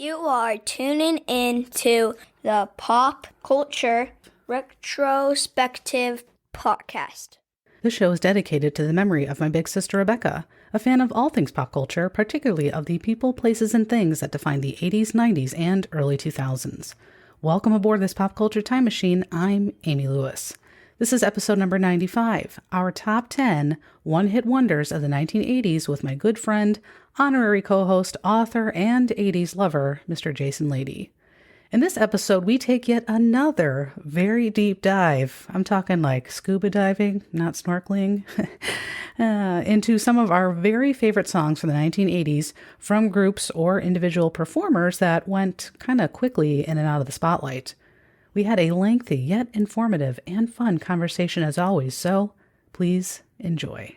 You are tuning in to the Pop Culture Retrospective podcast. This show is dedicated to the memory of my big sister Rebecca, a fan of all things pop culture, particularly of the people, places, and things that define the 80s, 90s, and early 2000s. Welcome aboard this pop culture time machine. I'm Amy Lewis. This is episode number 95, our top 10 one-hit wonders of the 1980s with my good friend, honorary co-host, author, and 80s lover, Mr. Jason Lady. In this episode, we take yet another very deep dive. I'm talking like scuba diving, not snorkeling, into some of our very favorite songs from the 1980s from groups or individual performers that went kind of quickly in and out of the spotlight. We had a lengthy yet informative and fun conversation as always, so please enjoy.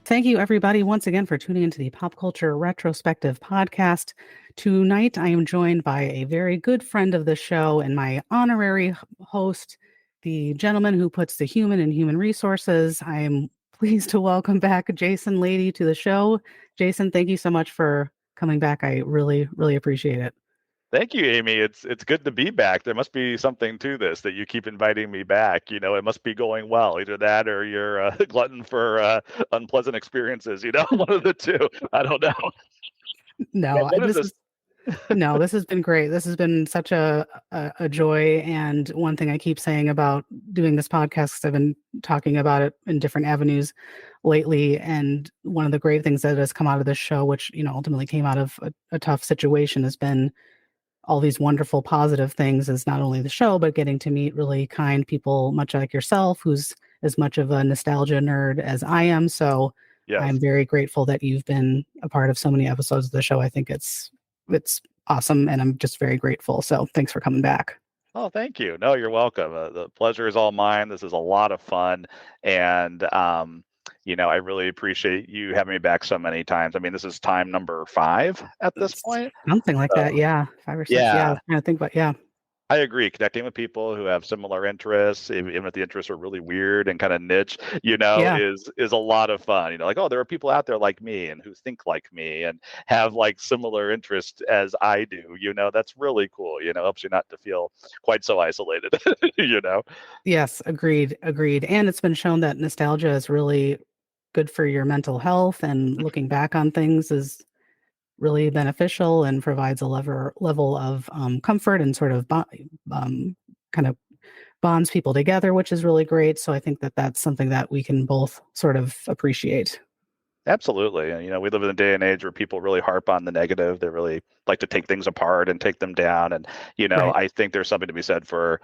Thank you, everybody, once again for tuning into the Pop Culture Retrospective podcast. Tonight, I am joined by a very good friend of the show and my honorary host, the gentleman who puts the human in human resources. I am pleased to welcome back Jason Lady to the show. Jason, thank you so much for coming back. I really, really appreciate it. Thank you, Amy. It's good to be back. There must be something to this that you keep inviting me back. You know, it must be going well. Either that or you're a glutton for unpleasant experiences. You know, one of the two. I don't know. No, What is this? No, this has been great. This has been such a joy. And one thing I keep saying about doing this podcast, 'cause I've been talking about it in different avenues lately. And one of the great things that has come out of this show, which, you know, ultimately came out of a tough situation, has been all these wonderful positive things, is not only the show, but getting to meet really kind people, much like yourself, who's as much of a nostalgia nerd as I am. So Yes. I'm very grateful that you've been a part of so many episodes of the show. I think it's awesome, and I'm just very grateful. So thanks for coming back. Oh, thank you. No, you're welcome. The pleasure is all mine. This is a lot of fun, and you know, I really appreciate you having me back so many times. I mean, this is time number 5 at this point. Something like that. Yeah. 5 or 6. Yeah. I Yeah. was trying to think about, yeah. I agree. Connecting with people who have similar interests, even if the interests are really weird and kind of niche, you know, Yeah. is a lot of fun. You know, like, oh, there are people out there like me and who think like me and have like similar interests as I do. You know, that's really cool. You know, helps you not to feel quite so isolated. You know. Yes. Agreed. Agreed. And it's been shown that nostalgia is really good for your mental health, and looking back on things is really beneficial and provides a level of comfort and sort of kind of bonds people together, which is really great. So I think that that's something that we can both sort of appreciate. Absolutely. And, you know, we live in a day and age where people really harp on the negative. They really like to take things apart and take them down. And, you know, Right. I think there's something to be said for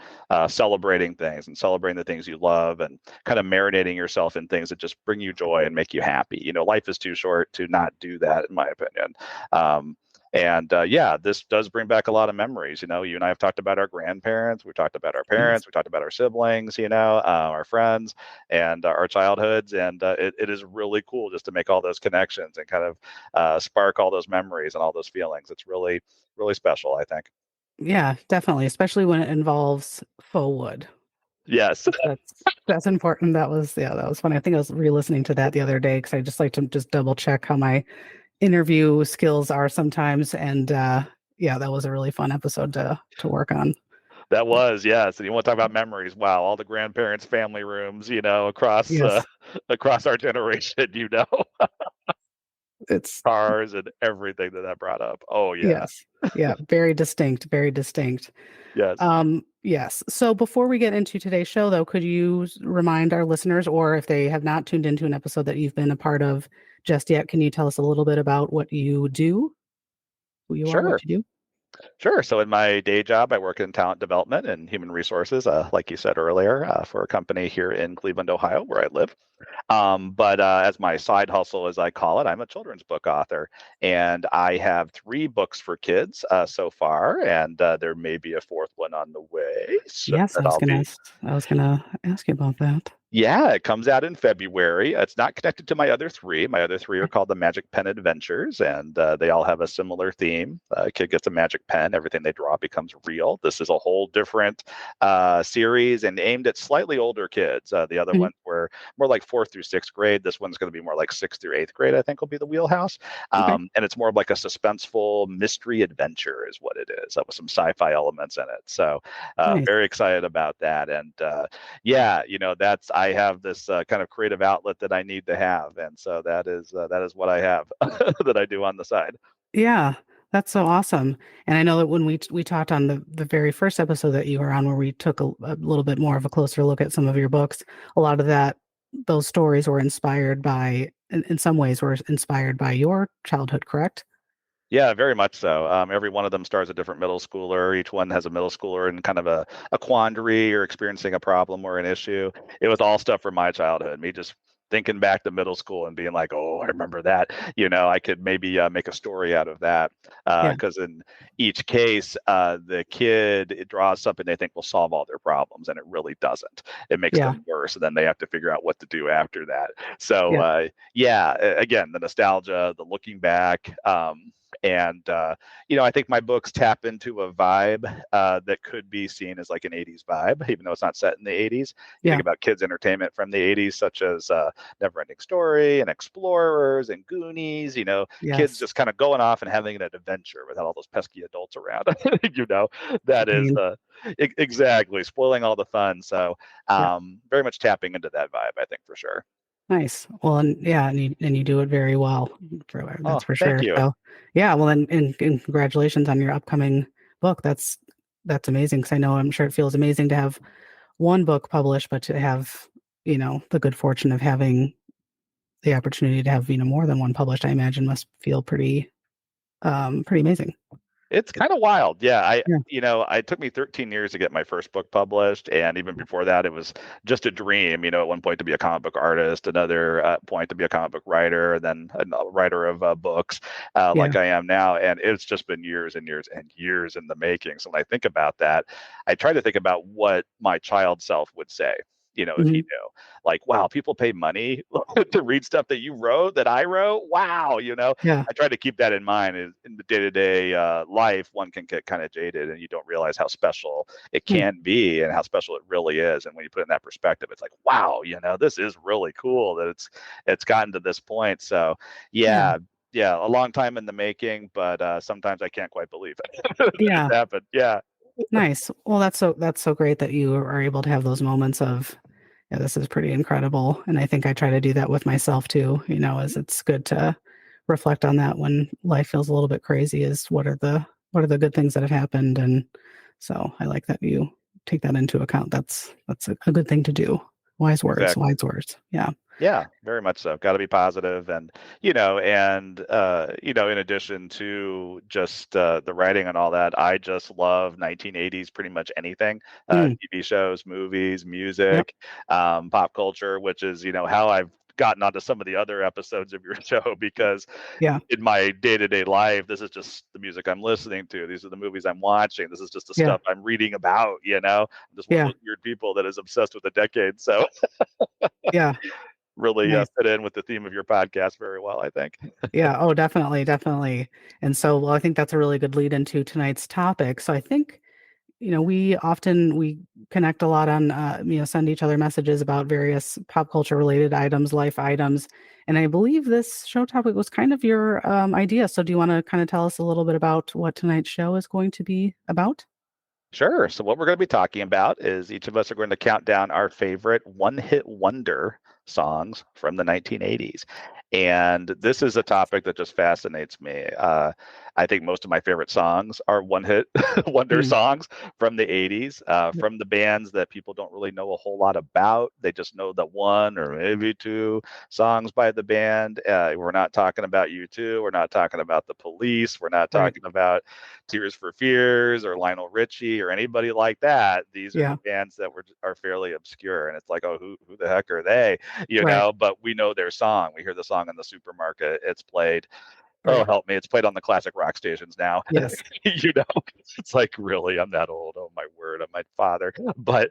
celebrating things and celebrating the things you love and kind of marinating yourself in things that just bring you joy and make you happy. You know, life is too short to not do that, in my opinion. Um, yeah, this does bring back a lot of memories. You know, you and I have talked about our grandparents, we talked about our Yes. parents, we talked about our siblings, you know, our friends and our childhoods. And it is really cool just to make all those connections and kind of spark all those memories and all those feelings. It's really, really special, I think. Yeah, definitely, especially when it involves faux wood. Yes. That's important. That was funny. I think I was re-listening to that the other day because I just like to just double check how my interview skills are sometimes. And yeah, that was a really fun episode to work on. That was, yes. And you want to talk about memories? Wow, all the grandparents' family rooms, you know, across Yes, across our generation, you know, it's cars and everything that brought up. Oh yeah, yes, yeah, very distinct, very distinct. yes. Yes. So before we get into today's show, though, could you remind our listeners, or if they have not tuned into an episode that you've been a part of just yet, can you tell us a little bit about what you do, who you are, what Sure. you do? Sure. So in my day job, I work in talent development and human resources, like you said earlier, for a company here in Cleveland, Ohio, where I live. But as my side hustle, as I call it, I'm a children's book author, and I have 3 books for kids so far, and there may be a 4th one on the way. So Yes, that I'll be I was gonna ask you about that. Yeah, it comes out in February. It's not connected to my other three. My other three are called the Magic Pen Adventures, and they all have a similar theme. A kid gets a magic pen, everything they draw becomes real. This is a whole different series and aimed at slightly older kids. The other Mhm. ones were more like fourth through sixth grade. This one's going to be more like sixth through eighth grade, I think will be the wheelhouse. Okay. And it's more of like a suspenseful mystery adventure, is what it is, with some sci fi elements in it. So, Nice. very excited about that. And yeah, that's I have this kind of creative outlet that I need to have, and so that is what I have that I do on the side. Yeah, that's so awesome. And I know that when we talked on the very first episode that you were on, where we took a little bit more of a closer look at some of your books, a lot of those stories were inspired by, in some ways, were inspired by your childhood, correct? Yeah, very much so. Every one of them stars a different middle schooler. Each one has a middle schooler in kind of a quandary or experiencing a problem or an issue. It was all stuff from my childhood. Me just thinking back to middle school and being like, oh, I remember that. I could maybe make a story out of that. Yeah, Because in each case, the kid it draws something they think will solve all their problems, and it really doesn't. It makes yeah, them worse, and then they have to figure out what to do after that. So, yeah, yeah, again, the nostalgia, the looking back. And I think my books tap into a vibe that could be seen as like an 80s vibe, even though it's not set in the 80s. You think yeah. about kids entertainment from the 80s, such as Neverending Story and Explorers and Goonies, kids Yes. just kind of going off and having an adventure without all those pesky adults around. you know that is Pain. exactly spoiling all the fun. So Yeah. very much tapping into that vibe, I think, for sure. Nice. Well, and yeah, and you do it very well. Oh, That's for thank sure. you. So, yeah. Well, and congratulations on your upcoming book. That's amazing. Because I know I'm sure it feels amazing to have one book published, but to have the good fortune of having the opportunity to have more than one published, I imagine must feel pretty amazing. It's kind of wild. Yeah, Yeah. it took me 13 years to get my first book published, and even before that, it was just a dream. At one point to be a comic book artist, another point to be a comic book writer, and then a writer of books, Yeah. like I am now. And it's just been years and years and years in the making. So when I think about that, I try to think about what my child self would say. If he Mhm. knew, like, wow, people pay money to read stuff that you wrote, that I wrote. Wow, Yeah. I try to keep that in mind. In the day-to-day life, one can get kind of jaded, and you don't realize how special it Mm. can be and how special it really is. And when you put it in that perspective, it's like, wow, this is really cool that it's gotten to this point. So, Yeah. yeah, yeah, a long time in the making, but sometimes I can't quite believe it that it's Yeah. happened. Yeah, Nice. Well, that's so great that you are able to have those moments of, yeah, this is pretty incredible. And I think I try to do that with myself too, as it's good to reflect on that when life feels a little bit crazy, is what are the good things that have happened. And so I like that you take that into account. That's a good thing to do. Wise words, exactly. wise words. Yeah. Yeah, very much so. Got to be positive, and in addition to just the writing and all that, I just love 1980s, pretty much anything, Mm. TV shows, movies, Yep. music, pop culture, which is how I've gotten onto some of the other episodes of your show because Yeah. in my day-to-day life, this is just the music I'm listening to. These are the movies I'm watching. This is just the Yeah. stuff I'm reading about. I'm just one of Yeah. those weird people that is obsessed with a decade. So Yeah. really Nice. fit in with the theme of your podcast very well, I think. Yeah. Oh, definitely. Definitely. And so, well, I think that's a really good lead into tonight's topic. So I think we connect a lot on, send each other messages about various pop culture related items, life items. And I believe this show topic was kind of your idea. So do you want to kind of tell us a little bit about what tonight's show is going to be about? Sure. So, what we're going to be talking about is each of us are going to count down our favorite one hit wonder songs from the 1980s. And this is a topic that just fascinates me. I think most of my favorite songs are one hit wonder Mm, songs from the 80s, yeah, from the bands that people don't really know a whole lot about. They just know the one or maybe two songs by the band. We're not talking about U2. We're not talking about the Police. We're not right. talking about Tears for Fears or Lionel Richie or anybody like that. These are Yeah. bands that are fairly obscure, and it's like, oh, who the heck are they? Right. But we know their song. We hear the song in the supermarket. It's played Oh, Right. help me. It's played on the classic rock stations now. Yes. You know, it's like, really, I'm that old. Oh my word, I'm my father. But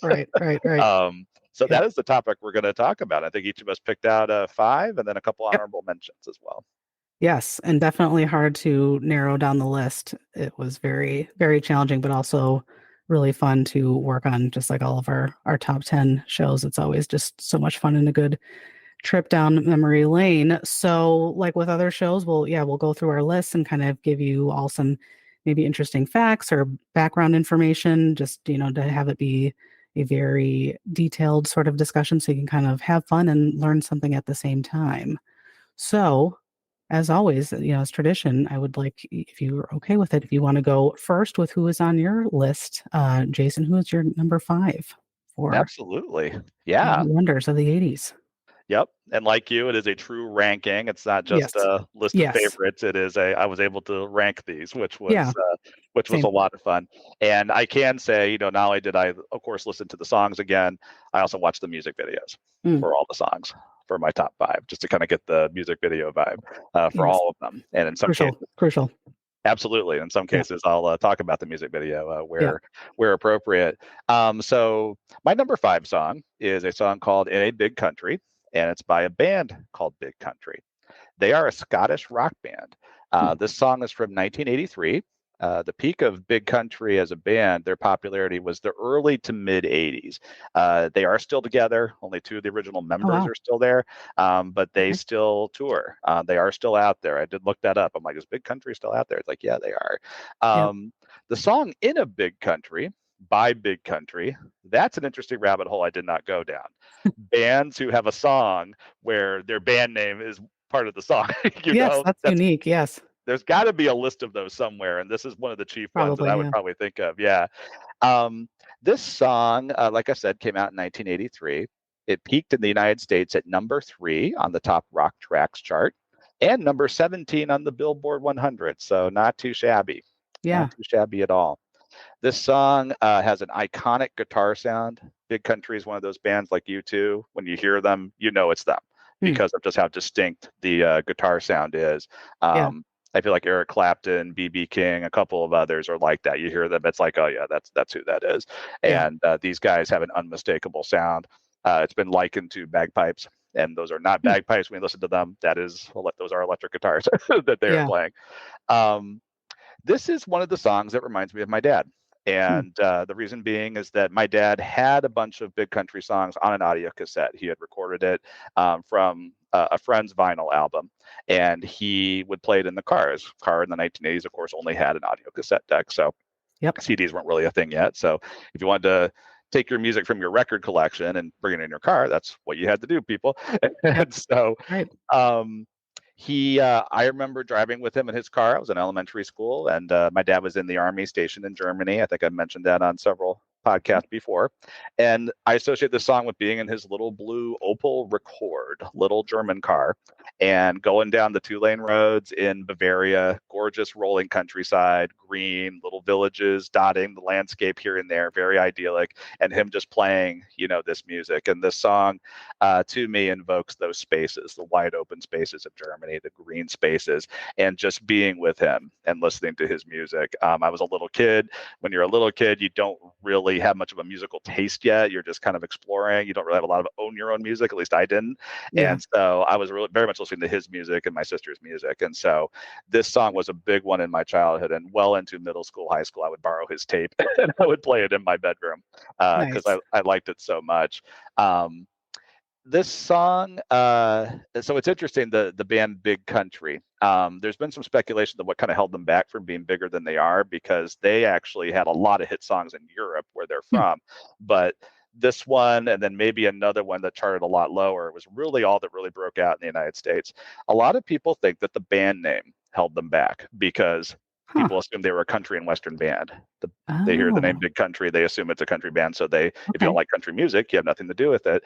Right. Right. Right. so Yep. that is the topic we're going to talk about. I think each of us picked out five and then a couple Yep. honorable mentions as well. Yes, and definitely hard to narrow down the list. It was very, very challenging, but also really fun to work on, just like all of our top 10 shows. It's always just so much fun and a good trip down memory lane. So, like with other shows, we'll go through our lists and kind of give you all some maybe interesting facts or background information, just, to have it be a very detailed sort of discussion so you can kind of have fun and learn something at the same time. So, as always, as tradition, I would like, if you're okay with it, if you want to go first with who is on your list, Jason, who is your number five for Absolutely. the Yeah. wonders of the 80s? Yep. And like you, it is a true ranking. It's not just Yes. a list of Yes. favorites. It is I was able to rank these, Yeah. which was a Same. lot of fun. And I can say, not only did I, of course, listen to the songs again, I also watched the music videos Mm, for all the songs for my top five, just to kind of get the music video vibe for yes. all of them. And in some cases, Crucial. Crucial. absolutely. In some Yeah. cases, I'll talk about the music video Yeah. where appropriate. So my number five song is a song called "In a Big Country," and it's by a band called Big Country. They are a Scottish rock band. Mm. This song is from 1983. The peak of Big Country as a band, their popularity was the early to mid 80s. They are still together. Only two of the original Oh, members wow. are still there, but they Okay. still tour. They are still out there. I did look that up. I'm like, is Big Country still out there? It's like, yeah, they are. Yep. The song In a Big Country by Big Country, that's an interesting rabbit hole I did not go down. Bands who have a song where their band name is part of the song. Yes, that's That's unique. Yes. there's got to be a list of those somewhere, and this is one of the chief ones that Probably. I would Yeah. probably think of. Yeah. This song, like I said, came out in 1983. It peaked in the United States at number 3 on the top rock tracks chart and number 17 on the Billboard 100. So not too shabby, Yeah. not too shabby at all. This song has an iconic guitar sound. Big Country is one of those bands like U2. When you hear them, you know it's them Mm. because of just how distinct the guitar sound is. Yeah. I feel like Eric Clapton, BB King, a couple of others are like that. You hear them, it's like, oh yeah, that's who that is. Yeah. And these guys have an unmistakable sound. It's been likened to bagpipes, and those are not Mm. bagpipes when you listen to them. Those are electric guitars that they are Yeah. playing. Um, this is one of the songs that reminds me of my dad. Mm. And the reason being is that my dad had a bunch of Big Country songs on an audio cassette. He had recorded it from a friend's vinyl album, and he would play it in the car. His car in the 1980s, of course, only had an audio cassette deck, so Yep. CDs weren't really a thing yet. So if you wanted to take your music from your record collection and bring it in your car, that's what you had to do, people. Yep. And so Right. um, I remember driving with him in his car. I was in elementary school, and my dad was in the army stationed in Germany. I think I mentioned that on several podcasts before. And I associate this song with being in his little blue Opel Record, little German car, and going down the 2-lane roads in Bavaria, gorgeous rolling countryside, green little villages dotting the landscape here and there, very idyllic, and him just playing, this music. And this song, to me, invokes those spaces, the wide open spaces of Germany, the green spaces, and just being with him and listening to his music. I was a little kid. When you're a little kid, you don't really have much of a musical taste yet. You're just kind of exploring. You don't really have a lot of own your own music. At least I didn't. Yeah. And so I was really very much listening to his music and my sister's music. And so this song was a big one in my childhood, and well into middle school, high school, I would borrow his tape and I would play it in my bedroom because Nice. I liked it so much. This song, so it's interesting, the band Big Country. There's been some speculation of what kind of held them back from being bigger than they are, because they actually had a lot of hit songs in Europe where they're Hmm. from, but this one and then maybe another one that charted a lot lower was really all that really broke out in the United States. A lot of people think that the band name held them back because Huh. people assume they were a country and western band. They hear the name Oh, Big Country, they assume it's a country band. So if you don't okay. like country music, you have nothing to do with it.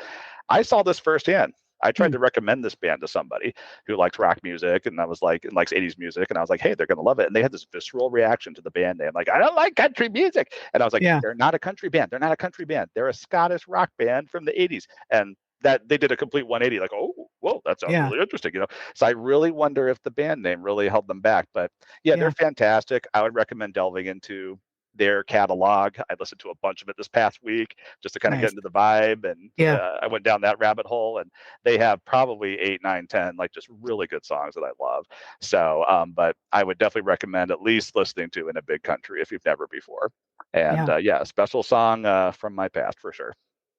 I saw this firsthand. I tried Hmm. to recommend this band to somebody who likes rock music, and I was like, and likes 80s music, and I was like, hey, they're gonna love it. And they had this visceral reaction to the band name, like, I don't like country music. And I was like, Yeah. they're not a country band. They're not a country band. They're a Scottish rock band from the 80s. And that they did a complete 180, like, oh, whoa, that sounds Yeah. really interesting. So I really wonder if the band name really held them back. But yeah, they're Yeah. fantastic. I would recommend delving into their catalog. I listened to a bunch of it this past week just to kind of get Nice. into the vibe, and Yeah. I went down that rabbit hole. And they have probably 8, 9, 10, like just really good songs that I love. So, but I would definitely recommend at least listening to In a Big Country if you've never before. And Yeah. yeah, a special song from my past for sure.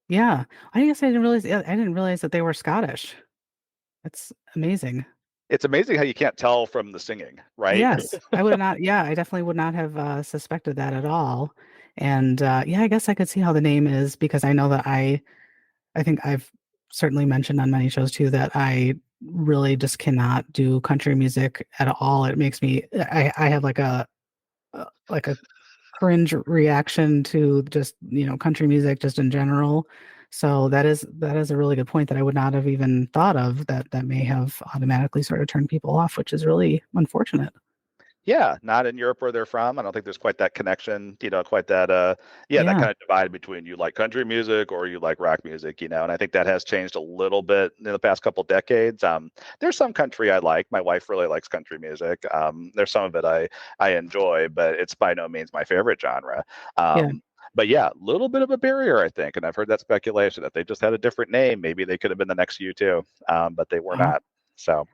Yeah. I guess I didn't realize, yeah, I didn't realize that they were Scottish. That's amazing. It's amazing how you can't tell from the singing, right? Yes, I would not. Yeah, I definitely would not have suspected that at all. And yeah, I guess I could see how the name is because I know that I think I've certainly mentioned on many shows too that I really just cannot do country music at all. It makes me I have like a cringe reaction to just, country music just in general. So that is a really good point that I would not have even thought of that may have automatically sort of turned people off, which is really unfortunate. Yeah, not in Europe where they're from. I don't think there's quite that connection, quite that yeah, that Yeah. kind of divide between you like country music or you like rock music, and I think that has changed a little bit in the past couple decades. There's some country I like. My wife really likes country music. There's some of it I enjoy, but it's by no means my favorite genre. Yeah. But yeah, a little bit of a barrier, I think, and I've heard that speculation that they just had a different name. Maybe they could have been the next U2, but they were Wow. not. So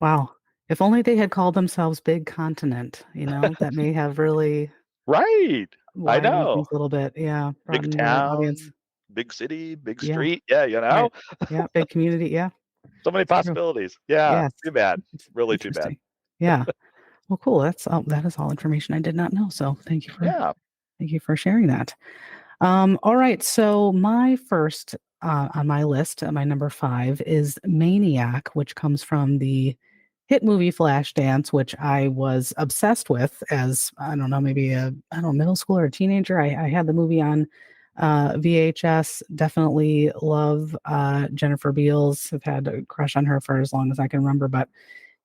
Wow. If only they had called themselves Big Continent, that may have really right, I widened know. things a little bit. Yeah, Big broadened the audience. town, big city, big Yeah. street. Yeah, Right. Yeah, big community. Yeah, so many it's true. possibilities. Yeah, Yes. too bad. It's Really too bad. interesting. Yeah. Well, cool. That is all information I did not know. So Yeah, thank you for sharing that. All right. So my first on my list, my number 5 is Maniac, which comes from the hit movie Flashdance, which I was obsessed with as I don't know, maybe I don't know, middle schooler or a teenager. I had the movie on VHS. Definitely love Jennifer Beals. I've had a crush on her for as long as I can remember. But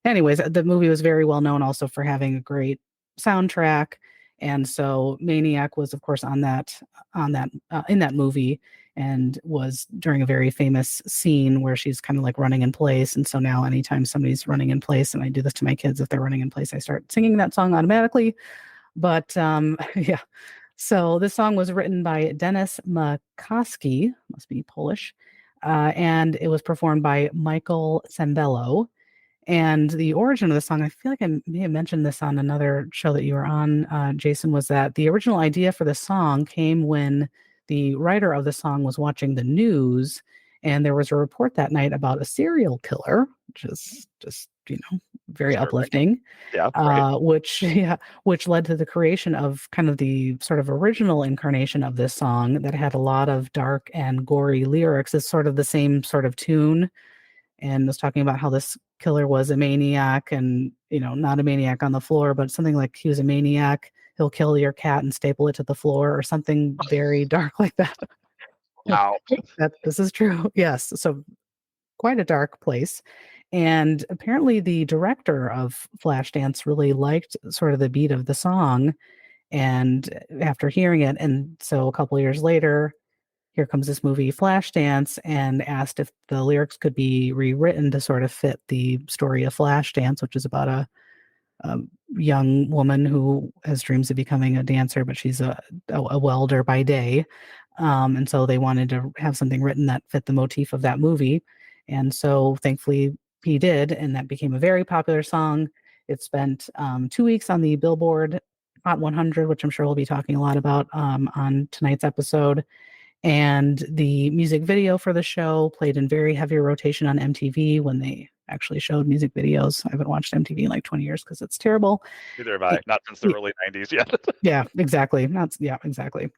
anyways, the movie was very well known also for having a great soundtrack. And so Maniac was, of course, on that in that movie, and was during a very famous scene where she's kind of like running in place. And so now, anytime somebody's running in place, and I do this to my kids, if they're running in place, I start singing that song automatically. But yeah, so this song was written by Dennis McCoskey, must be Polish, and it was performed by Michael Sembello. And the origin of the song, I feel like I may have mentioned this on another show that you were on, Jason, was that the original idea for the song came when the writer of the song was watching the news, and there was a report that night about a serial killer, which is just, very disturbing. uplifting, Yeah, right. which yeah, which led to the creation of kind of the sort of original incarnation of this song that had a lot of dark and gory lyrics. It's sort of the same sort of tune, and was talking about how this killer was a maniac and, not a maniac on the floor, but something like he was a maniac. He'll kill your cat and staple it to the floor or something very dark like that. Wow. That this is true. Yes. So quite a dark place. And apparently the director of Flashdance really liked sort of the beat of the song. And after hearing it, and so a couple of years later, here comes this movie Flashdance, and asked if the lyrics could be rewritten to sort of fit the story of Flashdance, which is about a young woman who has dreams of becoming a dancer, but she's a welder by day. And so they wanted to have something written that fit the motif of that movie. And so thankfully he did, and that became a very popular song. It spent 2 weeks on the Billboard Hot 100, which I'm sure we'll be talking a lot about on tonight's episode. And the music video for the show played in very heavy rotation on MTV when they actually showed music videos. I haven't watched MTV in like 20 years because it's terrible. Neither have Y- I. Not since the y- early '90s yet. Yeah, exactly. That's yeah, exactly.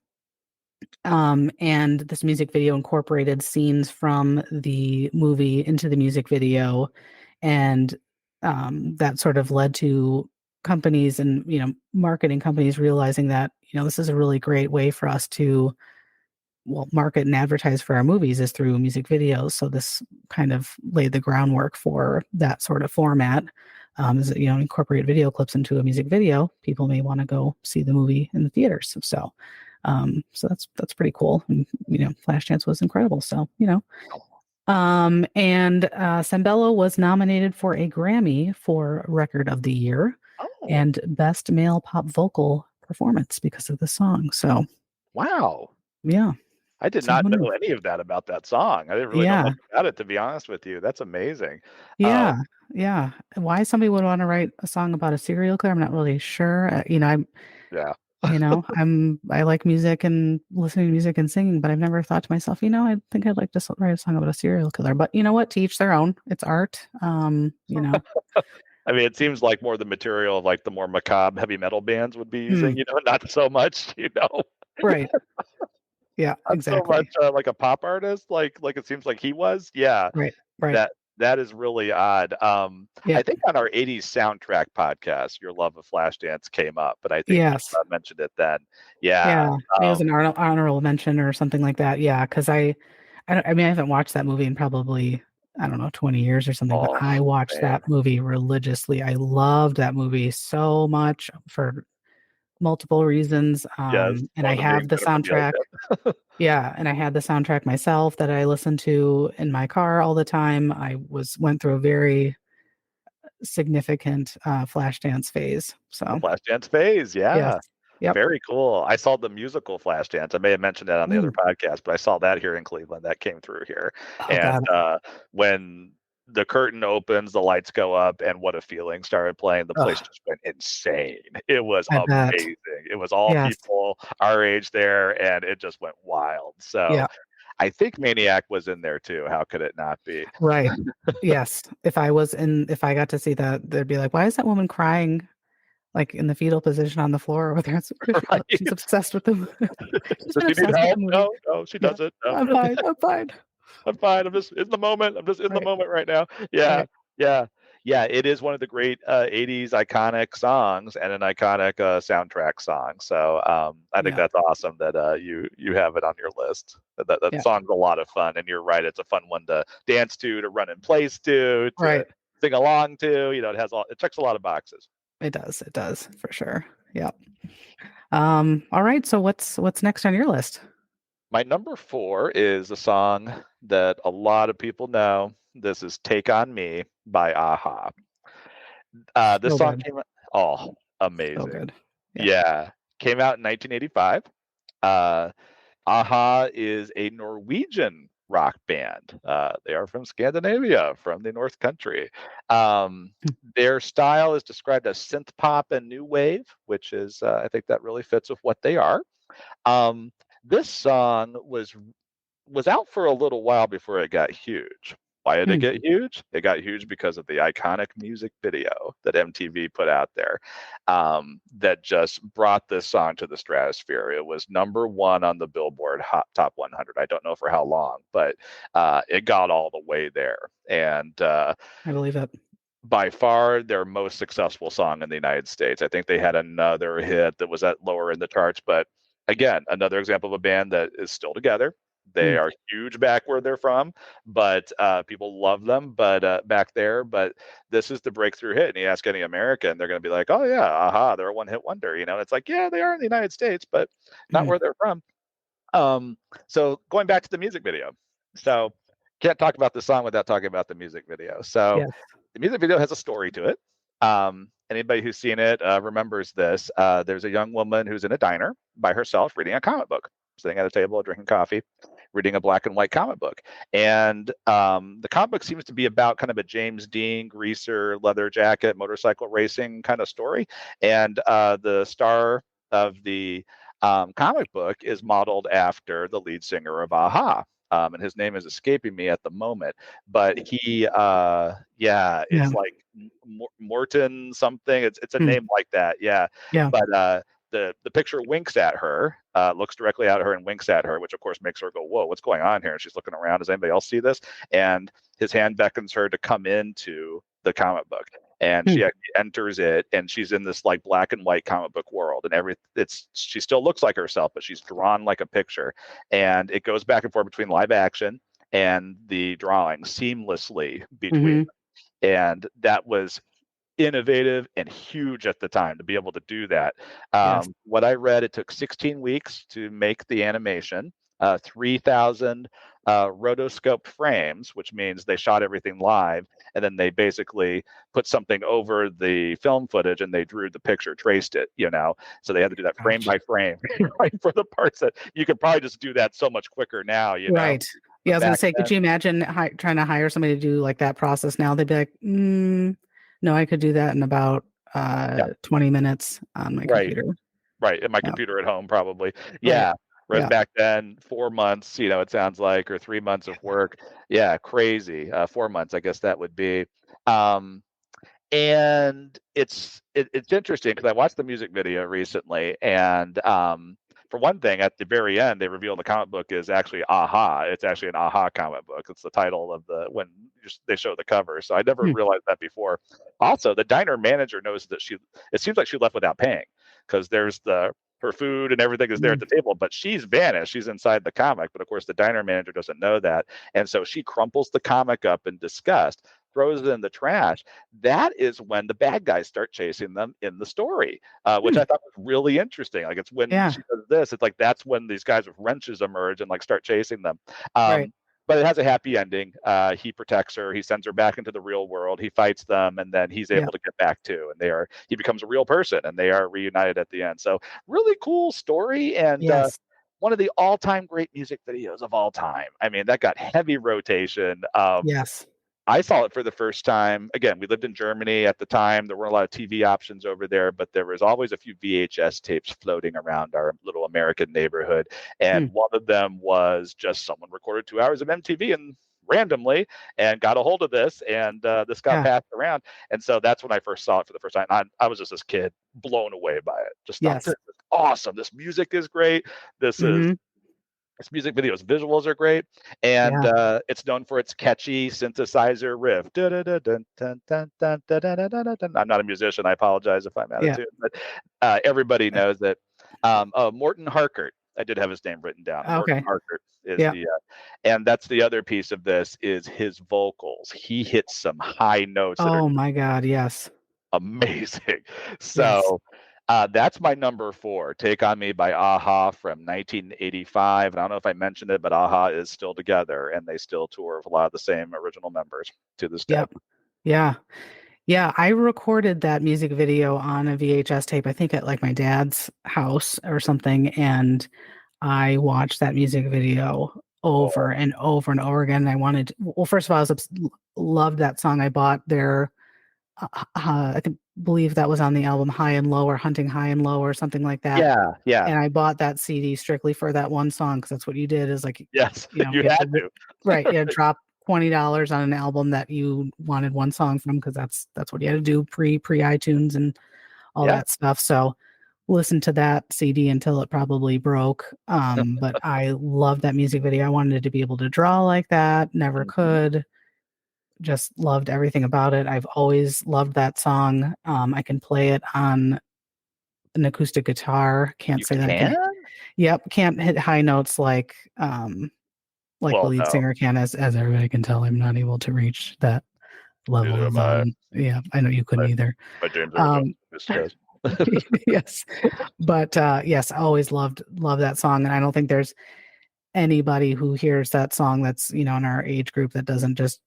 And this music video incorporated scenes from the movie into the music video, and that sort of led to companies and marketing companies realizing that this is a really great way for us to market and advertise for our movies is through music videos. So this kind of laid the groundwork for that sort of format. Is that, incorporate video clips into a music video, people may want to go see the movie in the theaters. So that's pretty cool. And Flashdance was incredible. So And Sambello was nominated for a Grammy for Record of the Year Oh, and Best Male Pop Vocal Performance because of the song. So, wow. yeah. I did So not who knew? know any of that about that song. I didn't really know Yeah. much about it, to be honest with you. That's amazing. Um, Yeah. Yeah. Why somebody would want to write a song about a serial killer, I'm not really sure. yeah. I like music and listening to music and singing, but I've never thought to myself, I think I'd like to write a song about a serial killer. But you know what? To each their own. It's art. I mean, it seems like more the material of like the more macabre heavy metal bands would be using, Hmm, not so much, right. Yeah, not so much exactly. like a pop artist, like it seems like he was. Yeah, Right. Right. that that is really odd. I Yeah. think on our '80s soundtrack podcast, your love of Flashdance came up, but I think you Yes. mentioned it then. Yeah. Yeah. It was an honorable mention or something like that. Yeah, because I mean, I haven't watched that movie in probably, I don't know, 20 years or something, but Oh I watched man, that movie religiously. I loved that movie so much for multiple reasons. yes, And one I of the main have the kind of reveals. soundtrack. Yeah. Yeah, and I had the soundtrack myself that I listened to in my car all the time. Went through a very significant Flashdance phase. The So, Flashdance phase, yes. yeah. Yep. Very cool. I saw the musical Flashdance. I may have mentioned that on the other Mm. podcast, but I saw that here in Cleveland. That came through here. Oh And God. when the curtain opens, the lights go up, and What a Feeling started playing, the place Ugh, just went insane. It was I bet. amazing. It was all Yes. people our age there, and it just went wild. So Yeah. I think Maniac was in there too. How could it not be? Right. Yes. If I got to see that, they'd be like, why is that woman crying like in the fetal position on the floor over there? It's because she's Right? obsessed with them. She's Does been she need obsessed with the help? movie. No, no, she Yeah. doesn't. No. I'm fine. I'm fine. I'm fine. I'm just in the moment. I'm just in the Right. moment right now. Yeah, Right. yeah, yeah. It is one of the great '80s iconic songs and an iconic soundtrack song. So I think Yeah. that's awesome that you have it on your list. That Yeah. song's a lot of fun, and you're right. It's a fun one to dance to run in place to Right. sing along to. It checks a lot of boxes. It does. It does for sure. Yeah. All right. So what's next on your list? My number four is a song that a lot of people know. This is "Take on Me" by Aha. This So song good. came out. Oh, So amazing. good. Yeah. Yeah. Came out in 1985. Uh, Aha is a Norwegian rock band. They are from Scandinavia, from the North Country. Um, their style is described as synth pop and new wave, which is, I think that really fits with what they are. Um, this song was out for a little while before it got huge. Why did it Hmm. get huge? It got huge because of the iconic music video that MTV put out there, that just brought this song to the stratosphere. It was number one on the Billboard Hot Top 100. I don't know for how long, but it got all the way there. And I believe it. by far their most successful song in the United States. I think they had another hit that was at lower in the charts, but again, another example of a band that is still together. They Hmm. are huge back where they're from, but people love them. But back there, but this is the breakthrough hit. And you ask any American, they're going to be like, "Oh yeah, aha, they're a one-hit wonder." It's like, yeah, they are in the United States, but not Hmm. where they're from. Um, so going back to the music video, so can't talk about the song without talking about the music video. So Yes. the music video has a story to it. Anybody who's seen it remembers this. There's a young woman who's in a diner by herself reading a comic book, sitting at a table drinking coffee, reading a black and white comic book. And the comic book seems to be about kind of a James Dean greaser, leather jacket, motorcycle racing kind of story. And the star of the comic book is modeled after the lead singer of Aha. And his name is escaping me at the moment, but yeah, Yeah. it's like Morton something. It's a Hmm. name like that, yeah. Yeah. But the picture winks at her, looks directly at her and winks at her, which of course makes her go, "Whoa, what's going on here?" And she's looking around. Does anybody else see this? And his hand beckons her to come into the comic book, and Hmm. she actually enters it, and she's in this like black and white comic book world, and she still looks like herself, but she's drawn like a picture, and it goes back and forth between live action and the drawing seamlessly between. Hmm. And that was innovative and huge at the time to be able to do that. Yes. What I read, it took 16 weeks to make the animation. 3,000 rotoscope frames, which means they shot everything live, and then they basically put something over the film footage and they drew the picture, traced it, so they had to do that frame by frame, right, for the parts that you could probably just do that so much quicker now, Right. Yeah, I but was gonna back say, then, could you imagine trying to hire somebody to do like that process now? They'd be like, no, I could do that in about yeah, 20 minutes on my right. computer. Right, in my Yeah. computer at home, probably. Right. Yeah. Whereas Yeah. back then, 4 months, it sounds like, or 3 months of work. Yeah, crazy. 4 months, I guess that would be. Um, and it's interesting because I watched the music video recently, and for one thing, at the very end, they reveal the comic book is actually Aha. It's actually an Aha comic book. It's the title of when they show the cover. So I never Hmm. realized that before. Also, the diner manager knows that it seems like she left without paying, because there's her food and everything is there at Mm. the table, but she's vanished. She's inside the comic, but of course the diner manager doesn't know that, and so she crumples the comic up in disgust, throws it in the trash. That is when the bad guys start chasing them in the story, which Hmm. I thought was really interesting. Like, it's when Yeah. she does this, it's like that's when these guys with wrenches emerge and like start chasing them. Right. But it has a happy ending. He protects her. He sends her back into the real world. He fights them, and then he's Yeah. able to get back too. And he becomes a real person, and they are reunited at the end. So really cool story, and Yes. one of the all-time great music videos of all time. I mean, that got heavy rotation. Yes. I saw it for the first time. Again, we lived in Germany at the time. There weren't a lot of TV options over there, but there was always a few VHS tapes floating around our little American neighborhood. Hmm. And one of them was just someone recorded 2 hours of MTV and randomly and got a hold of this, and this got Yeah. passed around. And so that's when I first saw it for the first time. I was just this kid blown away by it. Just thought, Yes. this is awesome. This music is great. This is Mm-hmm. Its music videos, visuals are great, and Yeah. it's known for its catchy synthesizer riff. I'm not a musician. I apologize if I'm out of Yeah. tune, but everybody knows that. Morton Harkert, I did have his name written down. Morton Okay. Harkert is Yeah. and that's the other piece of this is his vocals. He hits some high notes that are Oh my God. Yes. amazing. Yes. So that's my number 4, Take On Me by Aha from 1985. And I don't know if I mentioned it, but Aha is still together and they still tour with a lot of the same original members to this day. Yep. Yeah. Yeah. I recorded that music video on a VHS tape, I think at like my dad's house or something. And I watched that music video over Oh, and over and over again. And well, first of all, loved that song. I bought their, believe that was on the album High and Low or Hunting High and Low or something like that. yeah, yeah. And I bought that CD strictly for that one song because that's what you did is like, Yes, you you had to. right, you had to drop $20 on an album that you wanted one song from because that's what you had to do pre iTunes and all Yeah. that stuff. So listen to that CD until it probably broke. But I loved that music video. I wanted to be able to draw like that. Never Mhm. could. Just loved everything about it. I've always loved that song. I can play it on an acoustic guitar. Can't You say that I can. can? Yep, can't hit high notes like the Well, lead no, singer can. As everybody can tell, I'm not able to reach that level neither of am I. yeah, I know you couldn't My, either. my James Earl Jones Um just does. yes. But yes, I always loved that song. And I don't think there's anybody who hears that song that's, in our age group that doesn't just,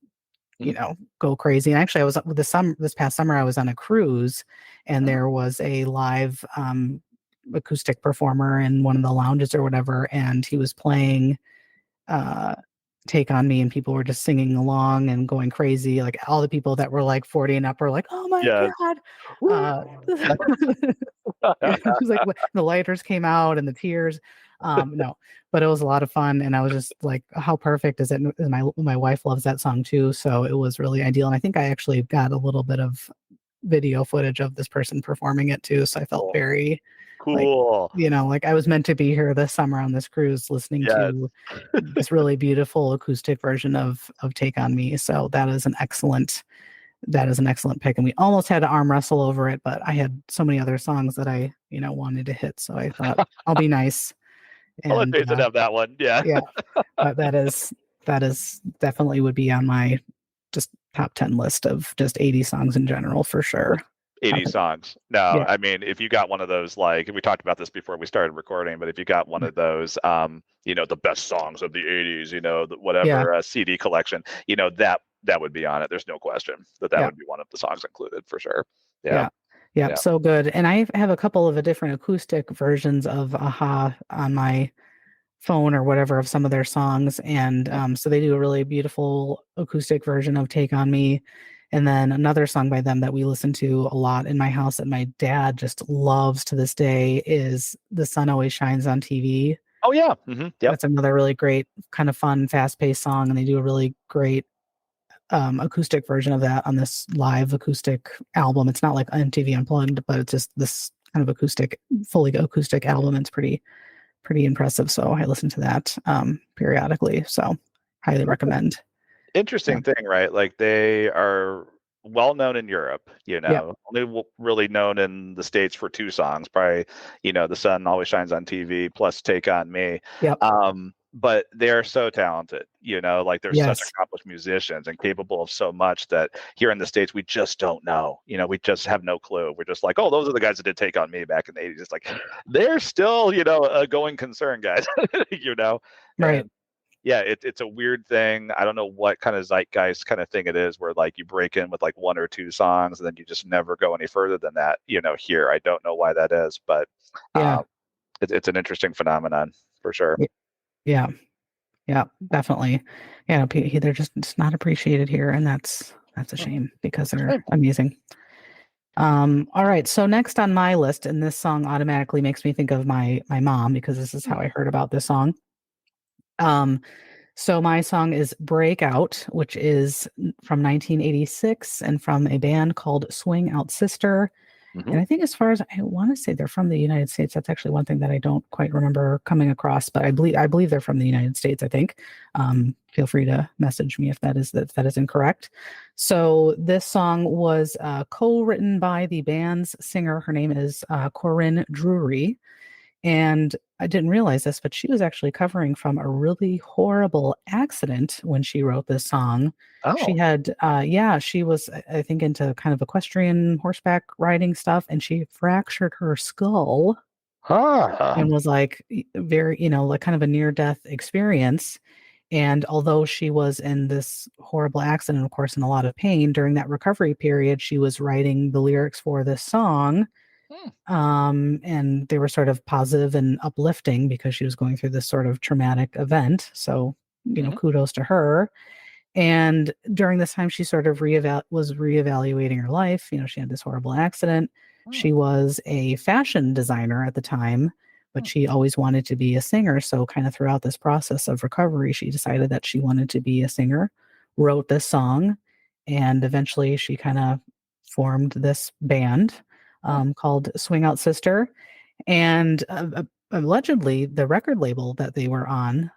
Mhm. go crazy. And actually I was this past summer, I was on a cruise and Oh, there was a live acoustic performer in one of the lounges or whatever, and he was playing uh Take on Me and people were just singing along and going crazy. Like all the people that were like 40 and up were like, "Oh my yes. God." Woo! Uh it was like the lighters came out and the tears. No, but it was a lot of fun, and I was just like, "How perfect is it?" And my wife loves that song too, so it was really ideal. And I think I actually got a little bit of video footage of this person performing it too, so I felt Cool. very like, Cool. like I was meant to be here this summer on this cruise, listening Yes. to this really beautiful acoustic version of Take on Me. So that is an excellent pick. And we almost had to arm wrestle over it, but I had so many other songs that I, wanted to hit. So I thought I'll be nice. I'll let And Jason have that one. Yeah. yeah, but that is definitely would be on my just top 10 list of just 80 songs in general for sure. 80 songs. No, Yeah, I mean, if you got one of those, like we talked about this before we started recording, but if you got one of those, the best songs of the 80s, yeah, whatever CD collection, that would be on it. There's no question that yeah, would be one of the songs included for sure. Yeah, yeah, yeah. yeah. So good. And I have a couple of different acoustic versions of Aha on my phone or whatever of some of their songs. And Hmm. so they do a really beautiful acoustic version of Take on Me. And then another song by them that we listen to a lot in my house that my dad just loves to this day is The Sun Always Shines on TV. Oh yeah. Yep. That's another really great, kind of fun, fast paced song. And they do a really great acoustic version of that on this live acoustic album. It's not like MTV Unplugged, but it's just this kind of acoustic, fully acoustic album. It's pretty impressive. So I listen to that periodically. So highly recommend. Yeah. Interesting thing, right? Like they are well known in Europe, Yep. only really known in the States for two songs, probably, The Sun Always Shines on TV plus Take on Me. Yep. But they're so talented, like they're such Yes. accomplished musicians and capable of so much that here in the States, we just don't know. We just have no clue. We're just like, oh, those are the guys that did Take on Me back in the 80s. It's like, they're still, a going concern, guys, Right. and yeah, it's a weird thing. I don't know what kind of zeitgeist kind of thing it is where like you break in with like one or two songs and then you just never go any further than that, here. I don't know why that is, but Yeah. um, it's an interesting phenomenon for sure. Y- Yeah. Yeah. Definitely. Yeah. They're just it's not appreciated here, and that's a Mhm. shame because they're Hey. amazing. All right. So next on my list, and this song automatically makes me think of my mom because this is how I heard about this song. Um, So my song is Breakout, which is from 1986 and from a band called Swing Out Sister. Hmm. And I think as far as I want to say they're from the United States. That's actually one thing that I don't quite remember coming across, but I believe they're from the United States, I think. Feel free to message me if that is incorrect. So this song was co-written by the band's singer. Her name is Corinne Drury. And I didn't realize this, but she was actually covering from a really horrible accident when she wrote this song. She Oh, had, yeah, she was, I think, into kind of equestrian horseback riding stuff, and she fractured her skull huh. and was like very, like kind of a near death experience. And although she was in this horrible accident, of course, in a lot of pain during that recovery period, she was writing the lyrics for this song, Hmm. and they were sort of positive and uplifting because she was going through this sort of traumatic event. So, Hmm. kudos to her. And during this time, she sort of was reevaluating her life. She had this horrible accident. Hmm. She was a fashion designer at the time, but Hmm. she always wanted to be a singer. So, kind of throughout this process of recovery, she decided that she wanted to be a singer, wrote this song, and eventually she kind of formed this band Hmm. called Swing Out Sister. And allegedly, the record label that they were on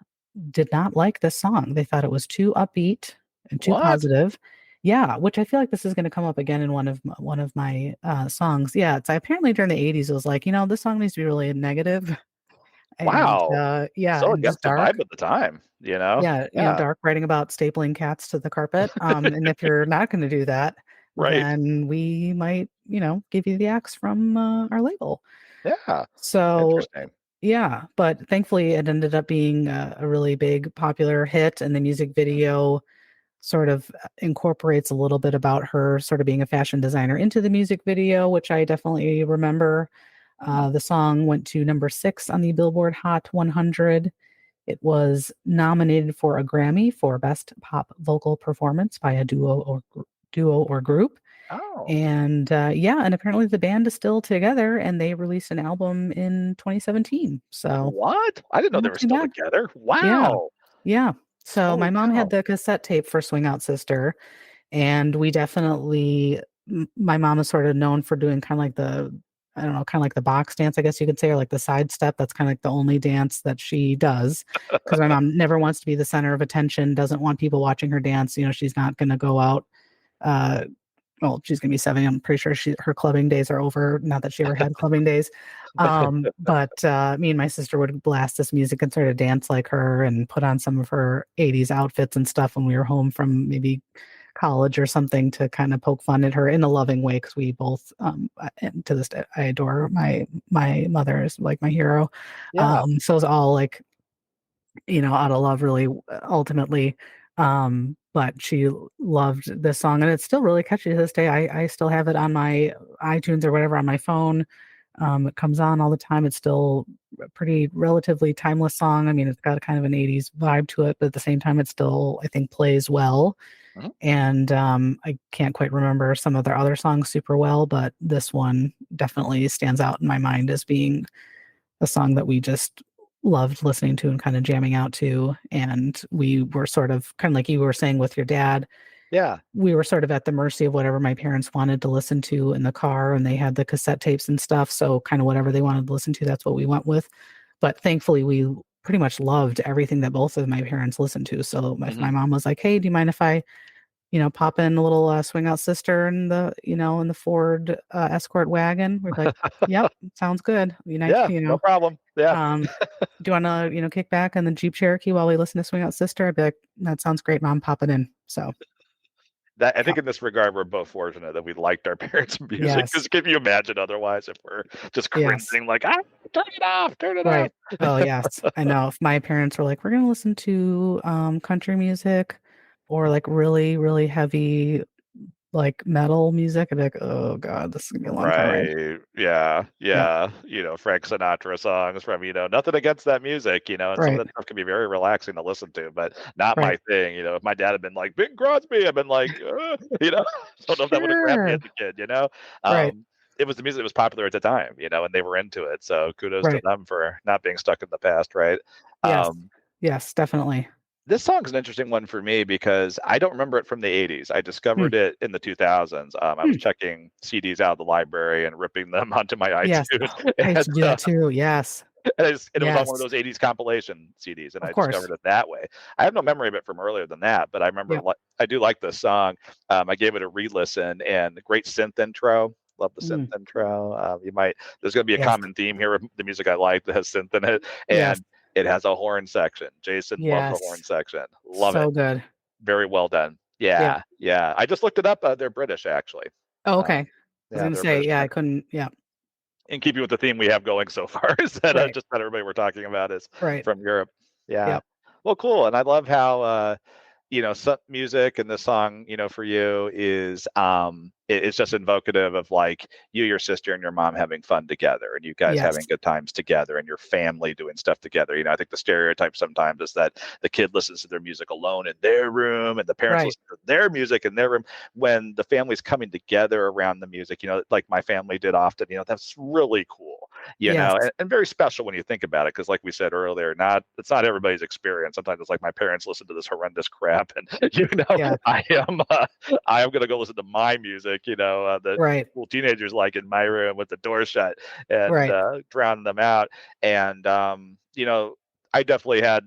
did not like this song. They thought it was too upbeat and too What? positive. Yeah, which I feel like this is going to come up again in one of my songs. Yeah, it's apparently during the 80s it was like, this song needs to be really negative and Wow. yeah, So and just against the dark. vibe at the time. Yeah, Yeah. dark, writing about stapling cats to the carpet. And if you're not going to do that, Right. then we might, give you the axe from our label. Yeah. So Interesting. yeah, but thankfully it ended up being a really big popular hit, and the music video sort of incorporates a little bit about her sort of being a fashion designer into the music video, which I definitely remember. Hmm. The song went to number 6 on the Billboard Hot 100. It was nominated for a Grammy for Best Pop Vocal Performance by a duo or group. Oh. And yeah, and apparently the band is still together, and they released an album in 2017. So What? I didn't know they not were too still bad. together. Yeah. Wow. Yeah. So my Holy mom had cow. the cassette tape for Swing Out Sister, and we definitely, my mom is sort of known for doing kind of like I don't know, kind of like the box dance, I guess you could say, or like the side step. That's kind of like the only dance that she does. Because my mom never wants to be the center of attention, doesn't want people watching her dance. She's not going to go out. Uh, well, she's gonna be 70. I'm pretty sure her clubbing days are over. Not that she ever had clubbing days. But me and my sister would blast this music and sort of dance like her and put on some of her 80s outfits and stuff when we were home from maybe college or something to kind of poke fun at her in a loving way because we both and to this day I adore my mother is like my hero. Yeah. So it's all like out of love really ultimately. But she loved this song and it's still really catchy to this day. I still have it on my iTunes or whatever on my phone. It comes on all the time. It's still a pretty relatively timeless song. I mean, it's got a kind of an 80s vibe to it, but at the same time, it still, I think, plays well. Mhm. And I can't quite remember some of their other songs super well, but this one definitely stands out in my mind as being a song that we just loved listening to and kind of jamming out to. And we were sort of kind of like you were saying with your dad, Yeah. we were sort of at the mercy of whatever my parents wanted to listen to in the car, and they had the cassette tapes and stuff. So kind of whatever they wanted to listen to, that's what we went with. But thankfully, we pretty much loved everything that both of my parents listened to. So if Hmm. my mom was like, "Hey, do you mind if I, pop in a little swing out sister in the Ford Escort wagon?" We're like, "Yep, sounds good." Yeah. No problem. Yeah. Um, do you want to, kick back in the Jeep Cherokee while we listen to Swing Out Sister? I'd be like, "That sounds great, Mom. Pop it in." So That I yeah, think in this regard, we're both fortunate that we liked our parents' music. yes. Because can you imagine otherwise if we're just Yes. cringing like, turn it off, turn it off. Right. Oh, yes. I know. If my parents were like, "We're gonna listen to country music or like really, really heavy like metal music," I'd be like, "Oh God, this is gonna be a long car ride." Right. Yeah. Yep. Yeah. Frank Sinatra songs from, nothing against that music, and some of Right. that stuff can be very relaxing to listen to, but not Right. my thing. If my dad had been like Bing Crosby, I've been like, don't know if that would have grabbed me as Sure. a kid. Right. It was the music that was popular at the time, and they were into it. So kudos to Right. them for not being stuck in the past, right? Yes. Um, Yes, definitely. this song's an interesting one for me because I don't remember it from the 80s. I Hmm. discovered it in the 2000s. I was Hmm. checking CDs out of the library and ripping them onto my Yes. iTunes. Oh, I used And, to do that too. Yes. it was on one of Yes. those 80s compilation CDs, and Of I course. discovered it that way. I have no memory of it from earlier than that, but I remember Yep. I do like this song. I gave it a re listen and great synth intro. Love the synth Mm. intro. There's going to be a Yes. common theme here with the music I like that has synth in it. Yes. And it has a horn section. Jason loves a horn Yes. section. Love it. So good. Very well done. Yep. Yeah, yeah. I just looked it up. They're British, actually. Oh, okay. Um, I was yeah, gonna they're a say, British yeah, I band. couldn't. Yeah. In keeping with the theme we have going so far, is that Right. just about everybody we're talking about is Right. from Europe. Yeah. Yep. Well, cool. And I love how some music and the song, for you is it's just invocative of like you, your sister, and your mom having fun together, and you guys Yes. having good times together, and your family doing stuff together. I think the stereotype sometimes is that the kid listens to their music alone in their room, and the parents Right. listen to their music in their room. When the family's coming together around the music, like my family did often, that's really cool. Yes. And very special when you think about it, because like we said earlier, it's not everybody's experience. Sometimes it's like my parents listen to this horrendous crap, and Yeah. I am gonna go listen to my music, that Right. cool teenagers like in my room with the door shut and Right. drown them out. And I definitely had,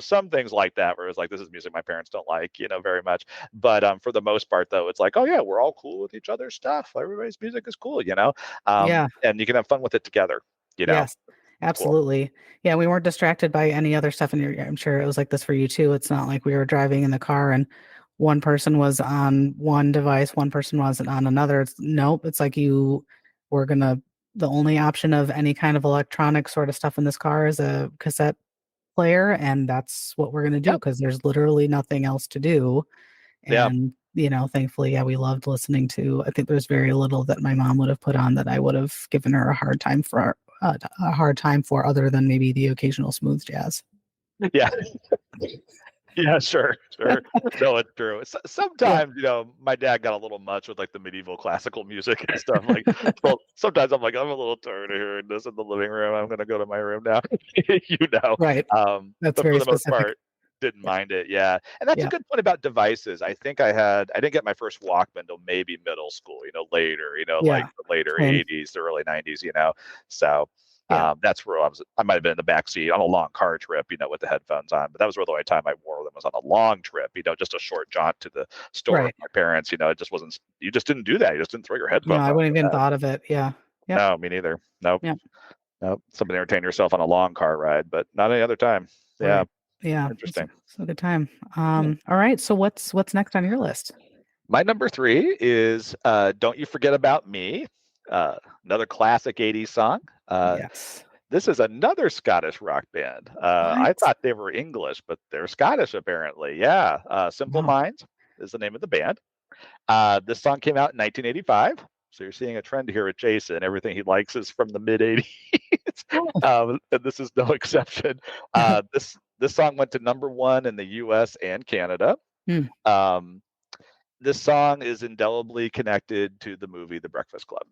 some things like that where it was like, this is music my parents don't like, very much. But for the most part, though, it's like, oh yeah, we're all cool with each other's stuff. Everybody's music is cool. Yeah. And you can have fun with it together. Yes. It's cool. Absolutely. Yeah, we weren't distracted by any other stuff, and I'm sure it was like this for you too. It's not like we were driving in the car and one person was on one device, one person wasn't on another. Nope. It's like you were gonna. The only option of any kind of electronic sort of stuff in this car is a cassette player, and that's what we're gonna do Yep. because there's literally nothing else to do. Yeah. And, thankfully, yeah, we loved listening to I think there's very little that my mom would have put on that I would have given her a hard time for other than maybe the occasional smooth jazz. Yeah. Yeah, sure, sure. No, it's true. Yeah. Sometimes, my dad got a little much with like the medieval classical music and stuff. Like, well, sometimes I'm like, I'm a little tired of hearing this in the living room. I'm gonna go to my room now. you know. Right. That's But for very the most specific. part, didn't Yeah. mind it. Yeah, and that's a Yeah. good point about devices. I think I didn't get my first Walkman till maybe middle school. Later. Like Yeah. the later Same. '80s, the early '90s. So. Yeah. That's where I might have been in the back seat on a long car trip, with the headphones on. But that was really the only time I wore them was on a long trip, just a short jaunt to the store with Right. my parents. It just wasn't. You just didn't do that. You just didn't throw your No, headphones I on wouldn't for even that. thought of it. Yeah. Yep. No, me neither. Nope. Yep. Nope. Something to entertain yourself on a long car ride, but not any other time. Yeah. Right. Yeah. It's Interesting. a good time. Yeah. All right. So what's next on your list? My number three is "Don't You Forget About Me," another classic '80s song. Yes. This is another Scottish rock band. I What? thought they were English, but they're Scottish apparently. Yeah, Simple Wow. Minds is the name of the band. This song came out in 1985. So you're seeing a trend here with Jason. Everything he likes is from the mid 80s. And this is no exception. This song went to number one in the US and Canada. Hmm. Um, this song is indelibly connected to the movie The Breakfast Club.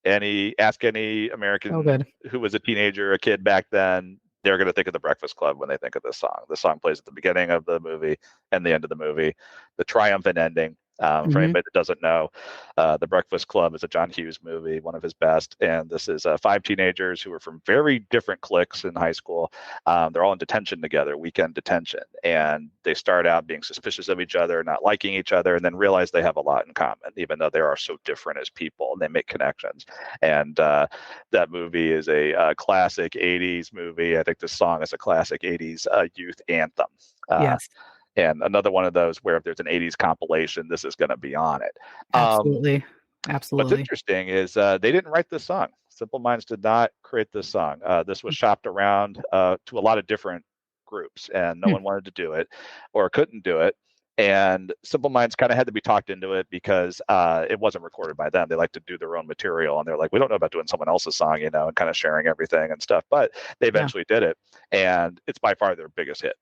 Ask any Oh, American good. who was a teenager, a kid back then, they're going to think of The Breakfast Club when they think of this song. The song plays at the beginning of the movie and the end of the movie. The triumphant ending. For Hmm. anybody that doesn't know, The Breakfast Club is a John Hughes movie, one of his best. And this is five teenagers who are from very different cliques in high school. They're all in detention together, weekend detention. And they start out being suspicious of each other, not liking each other, and then realize they have a lot in common, even though they are so different as people, and they make connections. And that movie is a classic 80s movie. I think this song is a classic 80s youth anthem. Yes. And another one of those where if there's an 80s compilation, this is going to be on it. Absolutely. What's Absolutely. interesting is they didn't write this song. Simple Minds did not create this song. This was shopped around to a lot of different groups, and no Hmm. one wanted to do it or couldn't do it. And Simple Minds kind of had to be talked into it because it wasn't recorded by them. They like to do their own material, and they're like, we don't know about doing someone else's song, and kind of sharing everything and stuff. But they Yeah. eventually did it, and it's by far their biggest hit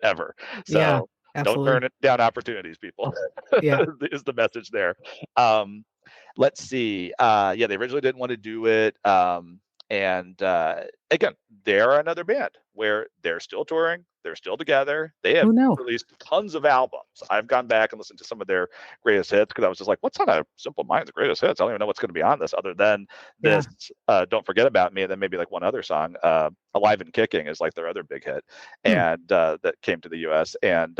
ever. Yeah. So don't Absolutely. turn it down opportunities, people. Yeah. Is the message there. Um, let's see. Yeah, they originally didn't want to do it. And again, they're another band where they're still touring, they're still together. They have Who knew? released tons of albums. I've gone back and listened to some of their greatest hits because I was just like, what's on a Simple Minds' greatest hits? I don't even know what's going to be on this other than Yeah. this Don't Forget About Me, and then maybe like one other song. Alive and Kicking is like their other big hit, Hmm. and that came to the US. And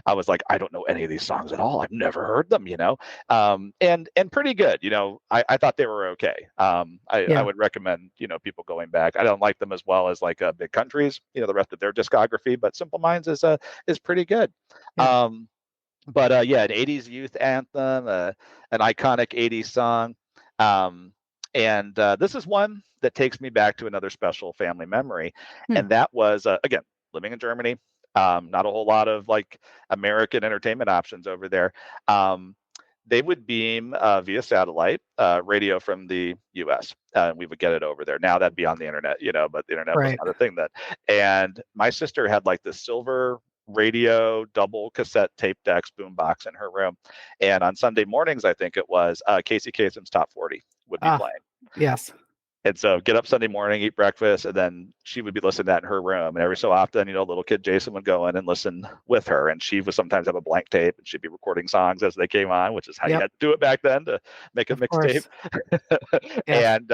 I was like, I don't know any of these songs at all. I've never heard them. And pretty good. I thought they were okay. I Yeah. would recommend people going back. I don't like them as well as like Big Countries, the rest of their discography, but Simple Minds is pretty good. Yeah. But yeah, an '80s youth anthem, an iconic '80s song, and this is one that takes me back to another special family memory, Hmm. and that was again living in Germany. Not a whole lot of like American entertainment options over there. They would beam via satellite radio from the U.S. And we would get it over there. Now that'd be on the internet, but the internet was Right. not a thing then. And my sister had like this silver radio double cassette tape decks boombox in her room. And on Sunday mornings, I think it was Casey Kasem's Top 40 would be Ah, playing. yes. And so get up Sunday morning, eat breakfast, and then she would be listening to that in her room. And every so often, little kid Jason would go in and listen with her. And she would sometimes have a blank tape and she'd be recording songs as they came on, which is how you Yep. had to do it back then to make a Of mixtape. course. Yeah. And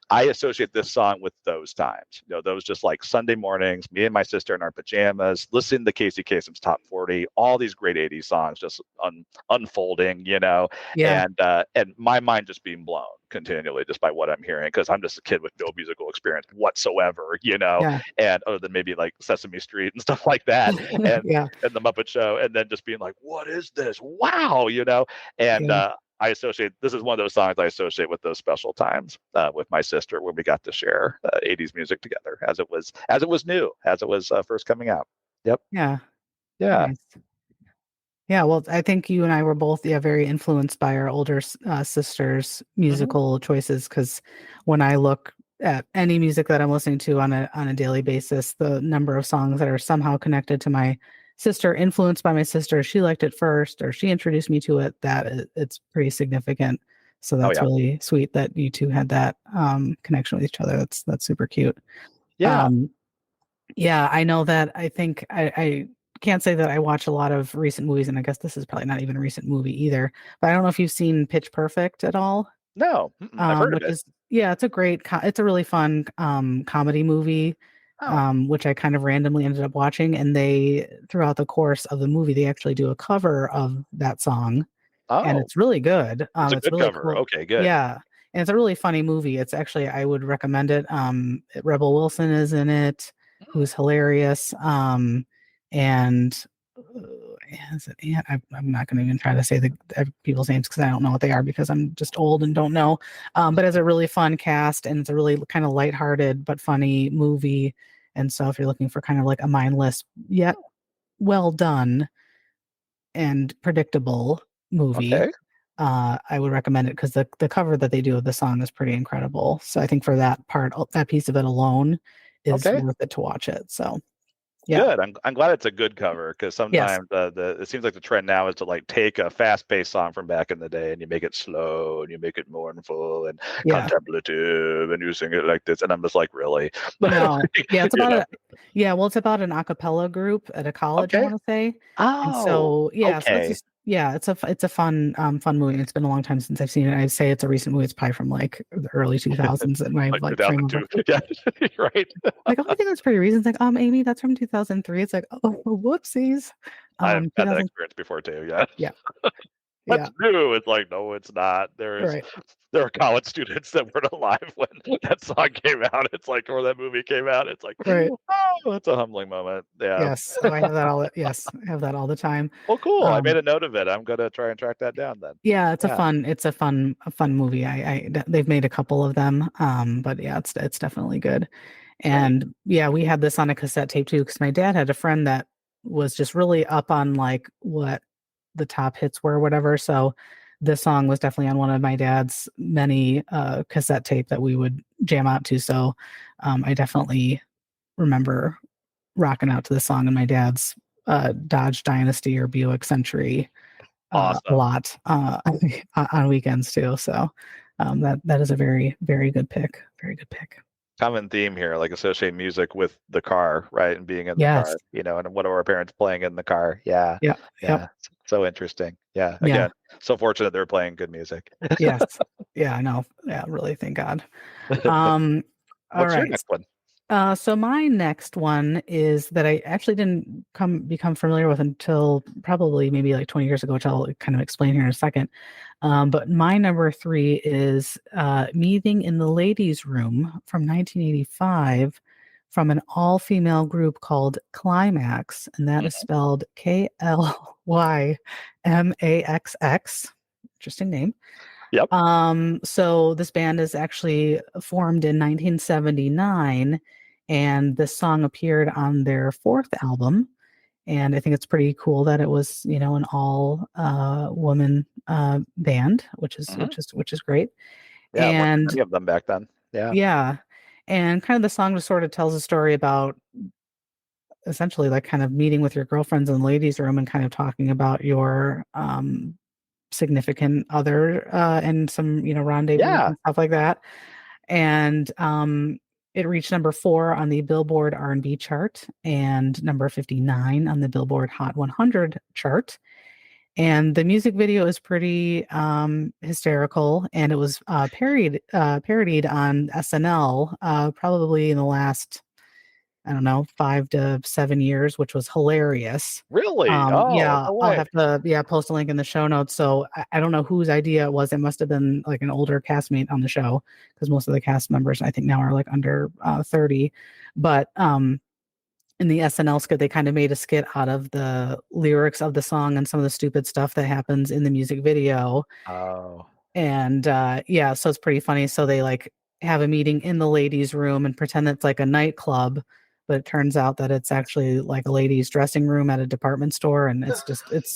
I associate this song with those times, those just like Sunday mornings, me and my sister in our pajamas, listening to Casey Kasem's Top 40, all these great 80s songs just unfolding, Yeah. and my mind just being blown continually just by what I'm hearing because I'm just a kid with no musical experience whatsoever, Yeah. and other than maybe like Sesame Street and stuff like that, and Yeah. and the Muppet Show, and then just being like, what is this? Wow, and Yeah. I associate this is one of those songs I associate with those special times with my sister when we got to share 80s music together as it was new, as it was first coming out. Yep. Yeah. Yeah. Nice. Yeah, well, I think you and I were both, very influenced by our older sisters' Hmm. musical choices. Because when I look at any music that I'm listening to on a daily basis, the number of songs that are somehow connected to my sister, influenced by my sister, she liked it first, or she introduced me to it, it's pretty significant. So Oh that's yeah. really sweet that you two had that connection with each other. That's super cute. Yeah. Um, yeah, I know that. I think I can't say that I watch a lot of recent movies, and I guess this is probably not even a recent movie either. But I don't know if you've seen Pitch Perfect at all. No, I've heard of Which it. is, yeah, it's a it's a really fun comedy movie, Oh. which I kind of randomly ended up watching. And they, throughout the course of the movie, they actually do a cover of that song, and Oh, it's really good. it's a It's good really cover. cool. Okay, good. Yeah. And it's a really funny movie. It's actually, I would recommend it. Rebel Wilson is in it, Mm. who's hilarious. And Is it Ant? I'm not going to even try to say the people's names because I don't know what they are because I'm just old and don't know. But it's a really fun cast and it's a really kind of lighthearted but funny movie. And so if you're looking for kind of like a mindless yet well done and predictable movie, Okay. I would recommend it because the cover that they do of the song is pretty incredible. So I think for that part, that piece of it alone is Okay. worth it to watch it. So yeah, Good. I'm glad it's a good cover because yes, sometimes it seems like the trend now is to like take a fast-paced song from back in the day and you make it slow and you make it mournful and yeah. contemplative and you sing it like this and I'm just like really No, yeah, it's you about know. well, it's about an a cappella group at a college, I Okay. want to say. And Oh, so, yeah, so it's okay. just, yeah, it's a fun, fun movie. It's been a long time since I've seen it. I'd say it's a recent movie. It's probably from like the early 2000s in my Like like frame of 2002. Yeah, right. like, oh, I think that's pretty recent. It's like, Amy, that's from 2003. It's like, oh, whoopsies. I've had that 2000, experience before too. Yeah. yeah, yeah, That's new. It's like, no, it's not. right, There are college students that weren't alive when that song came out. It's like, or that movie came out. It's like, right. oh, that's a humbling moment. Yeah. Yes. So I have that all, yes, I have that all the time. Well, cool. I made Um, a note of it. I'm gonna try and track that down then. Yeah, Yeah. it's a fun movie. They've made a couple of them. But yeah, it's definitely good. Great. And yeah, we had this on a cassette tape too, because my dad had a friend that was just really up on like what the top hits were, or whatever. So this song was definitely on one of my dad's many cassette tape that we would jam out to. So I definitely remember rocking out to the song in my dad's Dodge Dynasty or Buick Century a Awesome. lot on weekends too. So that is a very very good pick. Very good pick. Common theme here, like associate music with the car, right? And being in the Yes. car, and what are our parents playing in the car? Yeah. Yeah. Yep. Yeah. So interesting. Yeah. Yeah. Again, so fortunate they're playing good music. Yes. Yeah. I know. Yeah. Really. Thank God. Um. All What's your right. next one? So my next one is that I actually didn't become familiar with until probably maybe like 20 years ago, which I'll kind of explain here in a second. But my number three is Meeting in the Ladies' Room from 1985 from an all-female group called Climax, and that is Mhm. spelled Klymaxx. Interesting name. Yep. So this band is actually formed in 1979, and this song appeared on their fourth album. And I think it's pretty cool that it was, an all woman band, Hmm. which is great. Yeah. Weren't And many of them back then. Yeah. yeah, and kind of the song just sort of tells a story about essentially like kind of meeting with your girlfriends in the ladies' room and kind of talking about your significant other and some rendezvous Yeah. and stuff like that. And it reached number 4 on the Billboard R&B chart and number 59 on the Billboard Hot 100 chart. And the music video is pretty hysterical, and it was parodied on SNL probably in the last, I don't know, 5 to 7 years, which was hilarious. Really? Oh, Yeah, no I'll way. have to post a link in the show notes. So I don't know whose idea it was. It must have been like an older castmate on the show because most of the cast members I think now are like under 30. But in the SNL skit, they kind of made a skit out of the lyrics of the song and some of the stupid stuff that happens in the music video. Oh. And yeah, so it's pretty funny. So they like have a meeting in the ladies' room and pretend it's like a nightclub, but it turns out that it's actually like a ladies' dressing room at a department store. And it's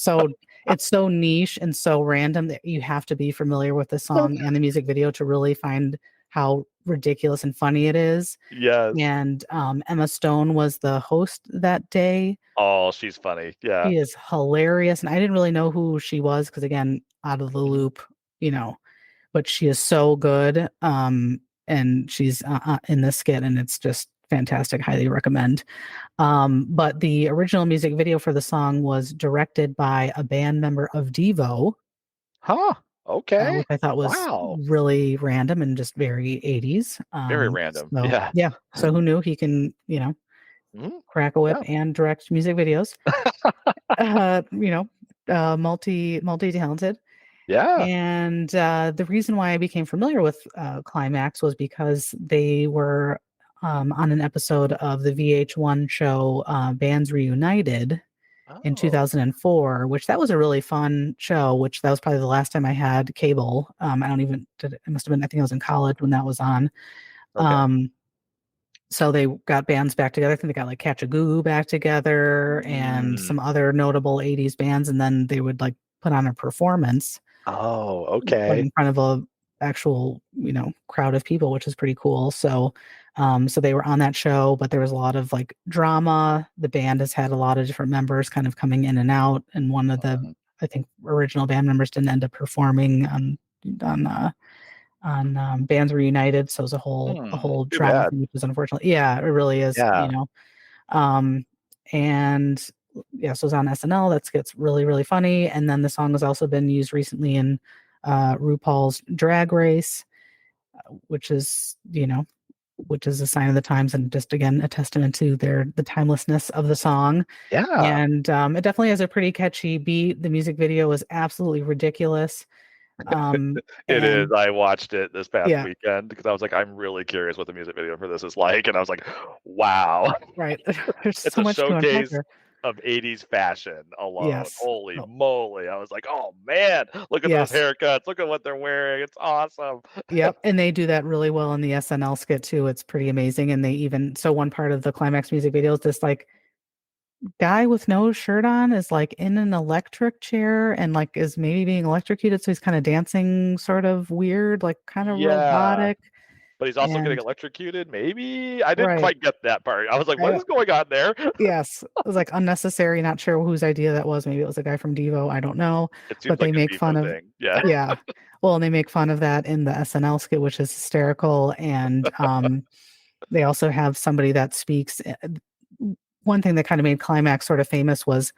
so niche and so random that you have to be familiar with the song and the music video to really find how ridiculous and funny it is. Yes. And Emma Stone was the host that day. Oh, she's funny. Yeah. She is hilarious, and I didn't really know who she was because, again, out of the Mhm. loop, but she is so good. And she's in this skit, and it's just fantastic. Highly recommend. But the original music video for the song was directed by a band member of Devo, Huh. Okay. which I thought was Wow. really random and just very 80s. Very random. So Yeah. yeah, so who knew he can, Mhm. crack a whip Yeah. and direct music videos? Uh, you know, multi talented. Yeah. And the reason why I became familiar with Climax was because they were on an episode of the VH1 show Bands Reunited, in Oh, 2004, which that was a really fun show, which that was probably the last time I had cable. I don't even, it must have been, I think I was in college when that was on. okay. Um, so they got bands back together. I think they got like Catch a Goo Goo back together and Mm. some other notable 80s bands. And then they would like put on a performance Oh, like okay. in front of a actual crowd of people, which is pretty cool. So they were on that show, but there was a lot of like drama. The band has had a lot of different members kind of coming in and out, and one of the, Mm. I think, original band members didn't end up performing on Bands Reunited. So it was a whole Too drama bad. thing, which is unfortunate. Yeah, it really is. Yeah. Um, and yeah, so it's on SNL. That gets really, really funny. And then the song has also been used recently in RuPaul's Drag Race, which is, which is a sign of the times and just again a testament to the timelessness of the song. Yeah. And it definitely has a pretty catchy beat. The music video is absolutely ridiculous. It is. And I watched it this past yeah, weekend because I was like, I'm really curious what the music video for this is like. And I was like, wow. right. There's It's so a much to unpack showcase there. of 80s fashion alone. Yes. Holy Oh, moly. I was like, oh man, look at those yes. haircuts. Look at what they're wearing. It's awesome. Yep, and they do that really well in the SNL skit too. It's pretty amazing. And they even so one part of the climax music video is this like guy with no shirt on is like in an electric chair and like is maybe being electrocuted. So he's kind of dancing sort of weird, like kind of Yeah. robotic. But he's also getting And electrocuted, maybe? I didn't right. quite get that part. I was like, I what don't, is going on there? yes. It was like unnecessary, not sure whose idea that was. Maybe it was a guy from Devo. I don't know. It seems But they like a make fun Devo of thing. Yeah. yeah. Well, and they make fun of that in the SNL skit, which is hysterical. And they also have somebody that speaks. One thing that kind of made Climax sort of famous was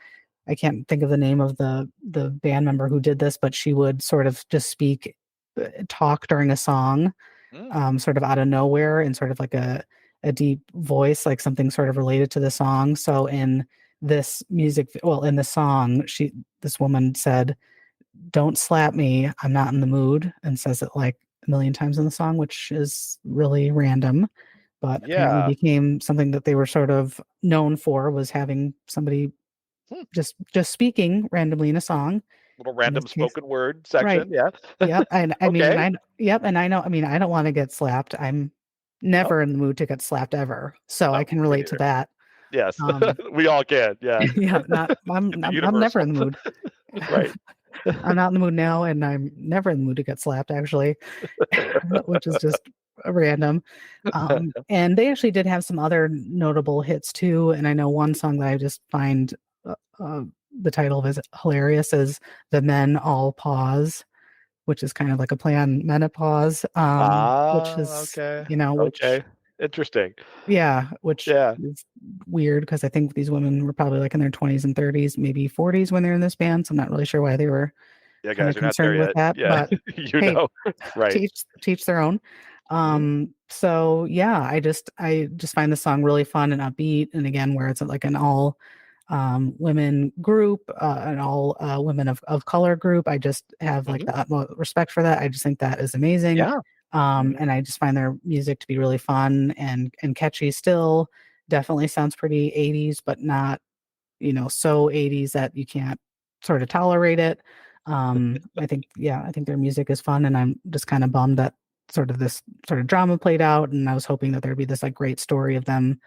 I can't think of the name of the band member who did this, but she would sort of just talk during a song, Mm. sort of out of nowhere, and sort of like a deep voice, like something sort of related to the song. So in in the song, this woman said, "Don't slap me, I'm not in the mood," and says it like a million times in the song, which is really random, but apparently Yeah. became something that they were sort of known for was having somebody Hmm. just speaking randomly in a song. Little In this random case, spoken word right. section. Yeah. Yep. And I mean, Okay. yep. And I know, I mean, I don't want to get slapped. I'm Oh, never in the mood to get slapped ever. So I oh, can me relate to neither. that. Yes. Um, We all can. Yeah. yeah, not, It's a I'm never in universal. the mood. Right. I'm not in the mood now, and I'm never in the mood to get slapped, actually, which is just random. And they actually did have some other notable hits too. And I know one song that I just find uh, uh, the title of is hilarious is "The Men All Pause," which is kind of like a play on menopause. Which Ah, is okay. which Okay. Interesting. yeah, which Yeah. is weird because I think these women were probably like in their 20s and 30s, maybe 40s when they're in this band. So I'm not really sure why they were Yeah, kind guys, of you're not there concerned with yet. that. Yeah. But You hey, know. Right. teach their own. Mhm. So yeah, I just find the song really fun and upbeat. And again, where it's like an all women group, an all women of color group. I just have like Mhm. the utmost respect for that. I just think that is amazing. Yeah. Mhm. And I just find their music to be really fun and catchy still. Definitely sounds pretty 80s, but not, so 80s that you can't sort of tolerate it. I think, yeah, I think their music is fun, and I'm just kind of bummed that sort of this sort of drama played out. And I was hoping that there'd be this like great story of them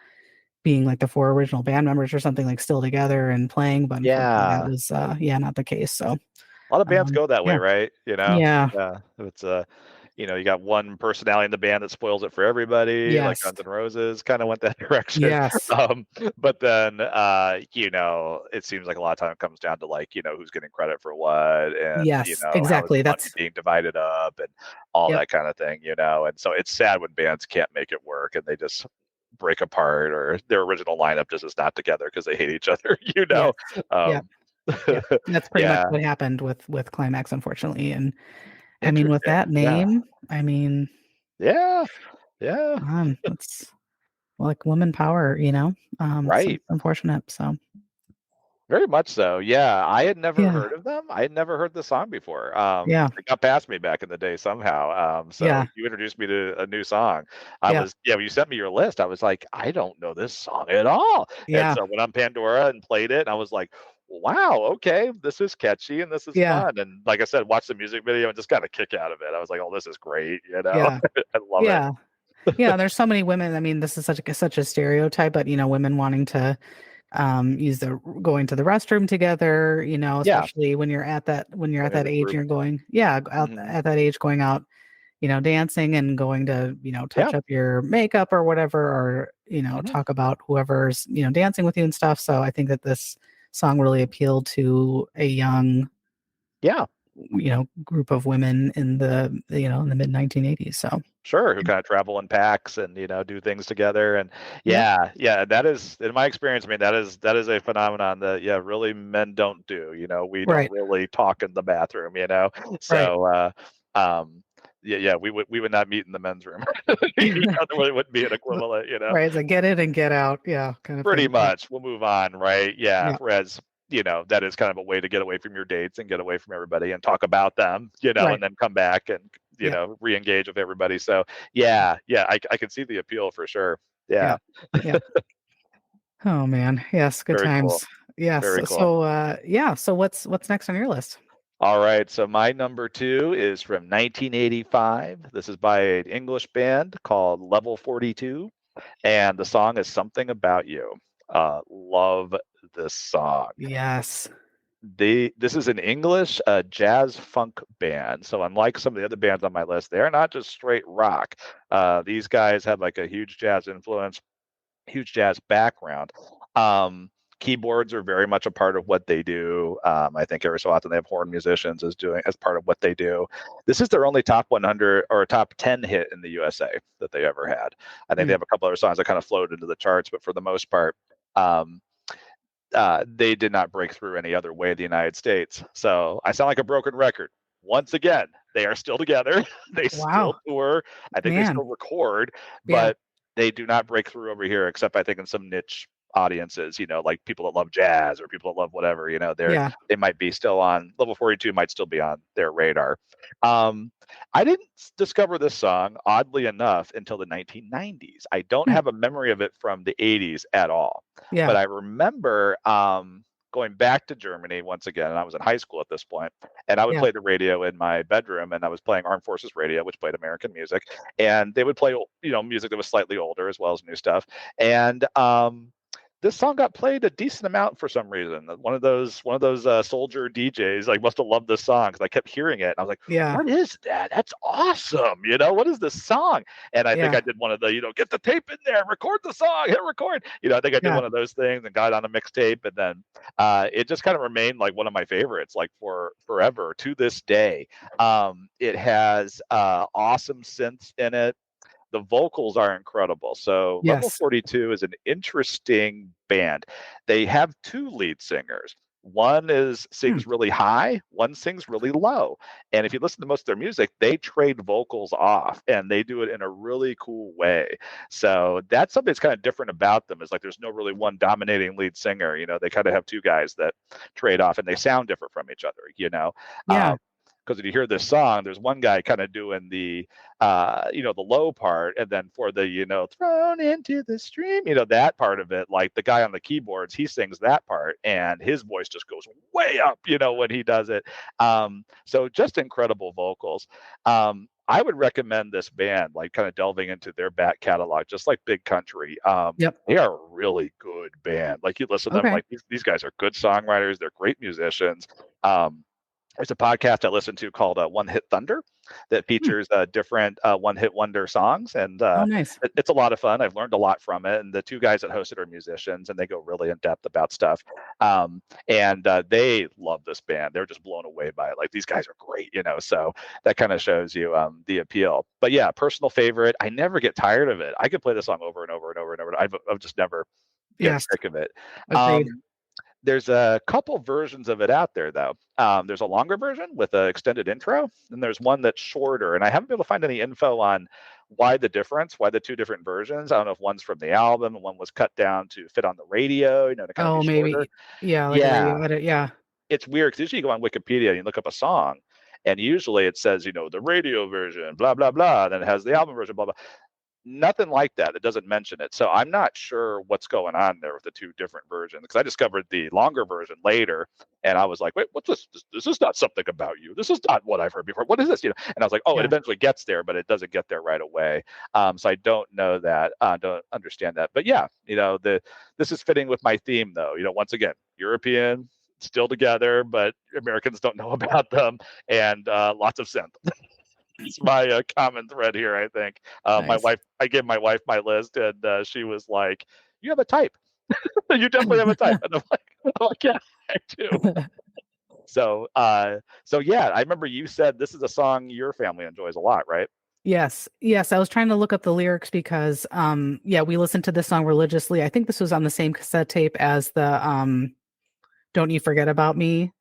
being like the four original band members or something like still together and playing, but unfortunately that Yeah. was yeah, not the case. So A lot of bands go that way, yeah, right? You know? yeah, Yeah. It's you got one personality in the band that spoils it for everybody, like yes, Guns N' Roses kind of went that direction. yes, Um, but then it seems like a lot of time it comes down to like, who's getting credit for what and yes, how is the exactly. money That's being divided up and all yep, that kind of thing. And so it's sad when bands can't make it work and they just break apart or their original lineup just is not together because they hate each other, you yes, know. yep, Um, yep. That's pretty much yeah. what happened with Climax, unfortunately. And I mean, with Interesting. that Yeah. name, I mean, Yeah. Yeah. it's like woman power, so Right. it's unfortunate. So Very much so. Yeah, I had never Yeah. heard of them. I had never heard the song before. Yeah. It got past me back in the day somehow. So Yeah. you introduced me to a new song. Yeah. When you sent me your list, I was like, I don't know this song at all. And Yeah. so I went on Pandora and played it, and I was like, wow, okay, this is catchy and this is Yeah. fun. And like I said, watched the music video and just got a kick out of it. I was like, oh, this is great. Yeah. I love it. Yeah. Yeah. There's so many women. I mean, this is such a stereotype, but women wanting to use the going to the restroom together, Yeah, especially when you're at going as that a age, group. you're going, yeah, out Hmm. at that age, going out, dancing and going to, Yeah. touch up your makeup or whatever, or, Hmm. talk about whoever's, dancing with you and stuff. So I think that this song really appealed to a young, Yeah. group of women in the mid 1980s. So Sure, who kind of travel in packs and do things together. And yeah, yeah, that is, in my experience, I mean, that is a phenomenon that, yeah, really men don't do. We don't right, really talk in the bathroom. right. So um yeah, we would not meet in the men's room. There really wouldn't be an equivalent. Right, it's like get in and get out, yeah, kind of Pretty thing. Yeah, much. We'll move on, right? Yeah. yeah, Whereas, that is kind of a way to get away from your dates and get away from everybody and talk about them, right, and then come back and, yeah, re-engage with everybody. So yeah, I can see the appeal for sure. yeah, Yeah. yeah. Oh man, yes, good Very cool. times. Yes. Very cool. So, yeah. So what's next on your list? All right. So my number two is from 1985. This is by an English band called Level 42. And the song is Something About You. Love this song. Yes. This is an English jazz funk band. So unlike some of the other bands on my list, they're not just straight rock. These guys have like a huge jazz influence, huge jazz background. Um, Keyboards are very much a part of what they do. I think every so often they have horn musicians as part of what they do. This is their only top 100 or top 10 hit in the USA that they ever had. I think they Mm, have a couple other songs that kind of floated into the charts, but for the most part, um, they did not break through any other way in the United States. So I sound like a broken record. Once again, they are still together. They still wow, tour. I think they man. still record, Yeah, but they do not break through over here, except I think in some niche audiences, like people that love jazz or people that love whatever, yeah, they might be still on Level 42 might still be on their radar. Um, I didn't discover this song, oddly enough, until the 1990s. I don't mm, have a memory of it from the 80s at all. But yeah, I remember going back to Germany once again, and I was in high school at this point, and I would yeah, play the radio in my bedroom, and I was playing Armed Forces Radio, which played American music, and they would play, music that was slightly older as well as new stuff, and this song got played a decent amount for some reason. One of those soldier DJs like must have loved this song because I kept hearing it. And I was like, yeah, "What is that? That's awesome! What is this song?" And I think yeah, I did one of the, get the tape in there, record the song, hit record. I think I did yeah. one of those things and got on a mixtape, and then it just kind of remained like one of my favorites, like for forever to this day. It has awesome synths in it. The vocals are incredible. So Level Yes. 42 is an interesting band. They have two lead singers. One is Hmm. sings really high, one sings really low. And if you listen to most of their music, they trade vocals off and they do it in a really cool way. So that's something that's kind of different about them is like there's no really one dominating lead singer. They kind of have two guys that trade off and they sound different from each other. Yeah. Because if you hear this song, there's one guy kind of doing the low part, and then for the, thrown into the stream, that part of it, like the guy on the keyboards, he sings that part, and his voice just goes way up, when he does it. So just incredible vocals. I would recommend this band, like kind of delving into their back catalog, just like Big Country. Yep. They are a really good band. Like you listen to them, Okay. like these guys are good songwriters. They're great musicians. There's a podcast I listen to called One Hit Thunder that Hmm. features different one hit wonder songs. And Oh, nice. it's a lot of fun. I've learned a lot from it. And the two guys that host it are musicians and they go really in depth about stuff. And they love this band. They're just blown away by it. Like these guys are great. So that kind of shows you the appeal. But yeah, personal favorite. I never get tired of it. I could play the song over and over and over and over. I've just never get Yes. sick of it. Agreed. Um, There's a couple versions of it out there, though. There's a longer version with an extended intro, and there's one that's shorter. And I haven't been able to find any info on why the difference, why the two different versions. I don't know if one's from the album and one was cut down to fit on the radio, to kind of be Oh, shorter. maybe. Yeah, like a Yeah, radio edit. Yeah. it's weird because usually you go on Wikipedia and you look up a song, and usually it says, the radio version, blah, blah, blah, and then it has the album version, blah, blah. Nothing like that. It doesn't mention it. So I'm not sure what's going on there with the two different versions, because I discovered the longer version later, and I was like, wait, what's this? This is not something about you. This is not what I've heard before. What is this? And I was like, oh, it Yeah. eventually gets there, but it doesn't get there right away. So I don't know that. Don't understand that. But yeah, this is fitting with my theme, though. Once again, European, still together, but Americans don't know about them, and lots of synth. It's my common thread here, I think. Nice. I gave my wife my list, and she was like, "You have a type. You definitely have a type." And I'm like, "Yeah, I do." So yeah, I remember you said this is a song your family enjoys a lot, right? Yes. Yes. I was trying to look up the lyrics because yeah, we listened to this song religiously. I think this was on the same cassette tape as the Don't You Forget About Me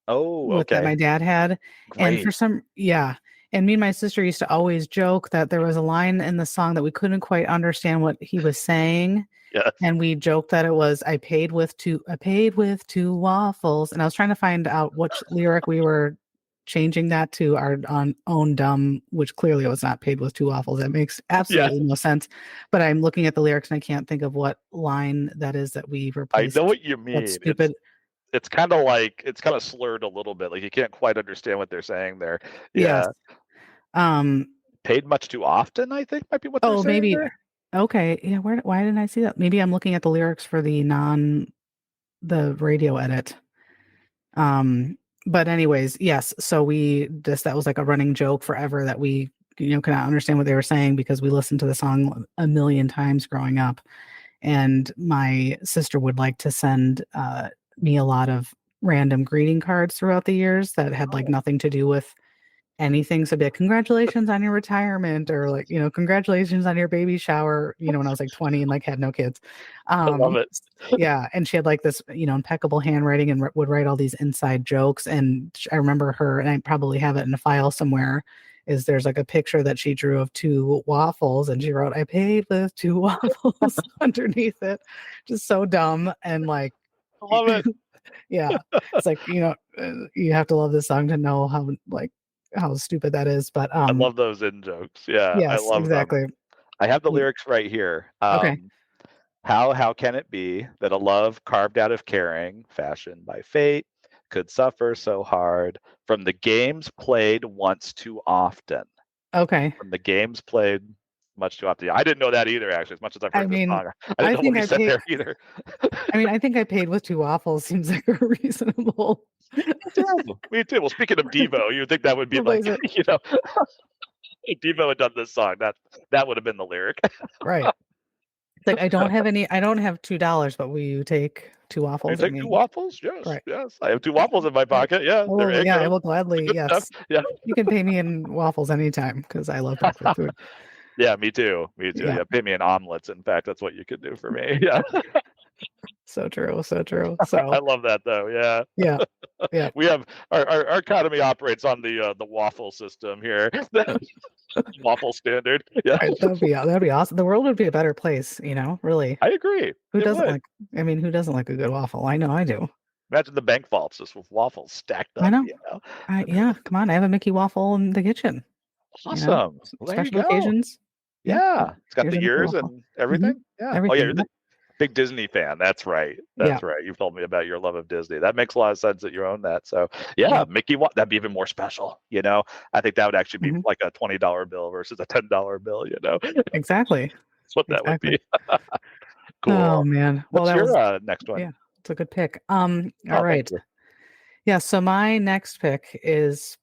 Oh, that my okay, dad had. And great. for and me and my sister used to always joke that there was a line in the song that we couldn't quite understand what he was saying. Yes, And we joked that it was I paid with two waffles. And I was trying to find out which lyric we were changing that to our own dumb, which clearly it was not paid with two waffles. That makes yeah, absolutely no sense. But I'm looking at the lyrics and I can't think of what line that is that we I know replaced what you that mean. stupid. It's kind of like it's kind of slurred a little bit, like you can't quite understand what they're saying there. Yes. Yeah, Um, paid much too often, I think might be what they're oh, saying maybe. there. Okay. Yeah. Why didn't I see that? Maybe I'm looking at the lyrics for the radio edit. But anyways, yes. So that was like a running joke forever that we, cannot understand what they were saying because we listened to the song a million times growing up. And my sister would like to send me a lot of random greeting cards throughout the years that had like Oh, nothing to do with anything. So be like, congratulations on your retirement, or like, congratulations on your baby shower, when I was like 20 and like had no kids. I love it. Yeah. And she had like this, impeccable handwriting and would write all these inside jokes. And I remember her, and I probably have it in a file somewhere, is there's like a picture that she drew of two waffles and she wrote, I paid with two waffles underneath it. Just so dumb. And like, I love it. yeah, it's like, you have to love this song to know how stupid that is. But I love those in jokes. Yeah, I yes, love them. exactly. I have the Y- lyrics right here. Okay. How can it be that a love carved out of caring, fashioned by fate, could suffer so hard from the games played once too often? Okay. From the games played much too often. I didn't know that either, actually, as much as I've I heard this mean, song. I I didn't know what think he I said paid. there either. I think I paid with two waffles. Seems like a reasonable Me too. Well, speaking of Devo, you'd think that would be like, replace it. if Devo had done this song, that would have been the lyric. Right. It's like I don't have $2, but will you take two You waffles? I take two mean, waffles? Yes, right. yes. I have two waffles in my pocket. Yeah, they're I Eggo. will gladly, Good stuff. yes. Yeah. You can pay me in waffles anytime because I love breakfast food. Yeah, me too. Me too. Yeah. Yeah, pay me in omelets. In fact, that's what you could do for me. Yeah. So true. So true. I So love that though. Yeah. yeah. Yeah. We have our economy operates on the waffle system here. Waffle standard. Yeah. Right, that'd be awesome. The world would be a better place, really. I agree. Who It doesn't would. like who doesn't like a good waffle? I know I do. Imagine the bank vaults just with waffles stacked I up, know. Yeah, come on. I have a Mickey waffle in the kitchen, Awesome. Well, there you special go. occasions. Yeah. Yeah. It's got Here's the a Mickey ears waffle. and Hmm. everything. Yeah. Oh yeah, Everything. you're the big Disney fan. That's right. Yeah. That's right. You've told me about your love of Disney. That makes a lot of sense that you own that. So yeah, Yeah. Mickey, that'd be even more special. I think that would actually be Hmm. like a $20 bill versus a $10 bill. Exactly. That's what that would Exactly. be. Oh Cool. man. Well, What's that was your next one? yeah. It's a good pick. All Oh, thank right. you. Yeah. So my next pick is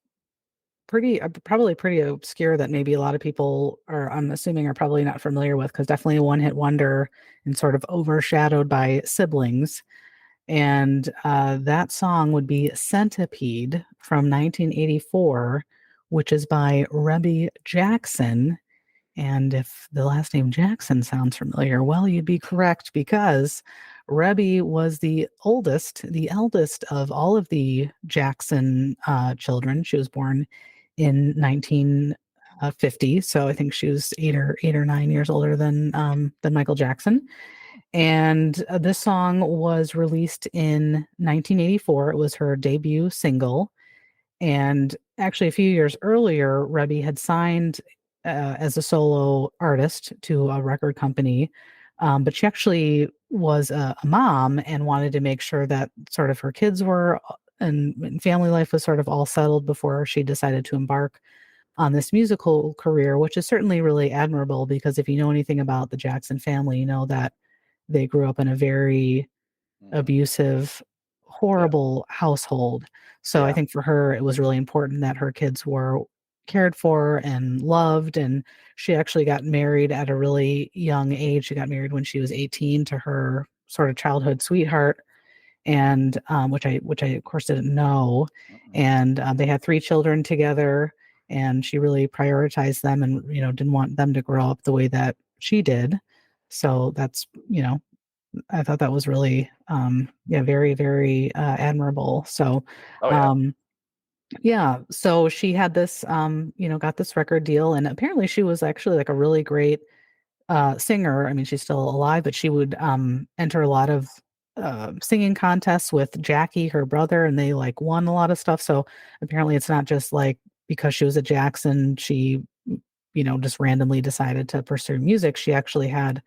probably pretty obscure that maybe a lot of people are, I'm assuming, are probably not familiar with, because definitely a one hit wonder and sort of overshadowed by siblings. And that song would be Centipede from 1984, which is by Rebby Jackson. And if the last name Jackson sounds familiar, well, you'd be correct because Rebbe was the eldest of all of the Jackson children. She was born in 1950, so I think she was 8 or 9 years older than Michael Jackson. And this song was released in 1984. It was her debut single. And actually, a few years earlier, Rebbe had signed as a solo artist to a record company. But she actually was a mom and wanted to make sure that sort of her kids were and family life was sort of all settled before she decided to embark on this musical career, which is certainly really admirable because if you know anything about the Jackson family, you know that they grew up in a very Mhm. abusive, Yeah. horrible household. So I Yeah. think for her, it was really important that her kids were cared for and loved. And she actually got married at a really young age. She got married when she was 18 to her sort of childhood sweetheart, and which I of course didn't know. Mhm. And they had 3 children together, and she really prioritized them, and didn't want them to grow up the way that she did. So that's I thought that was really, yeah, very, very admirable. So, Oh yeah. um, yeah, so she had this, got this record deal, and apparently she was actually like a really great singer. I mean, she's still alive, but she would enter a lot of singing contests with Jackie, her brother, and they like won a lot of stuff. So apparently, it's not just like because she was a Jackson, she, just randomly decided to pursue music. She actually had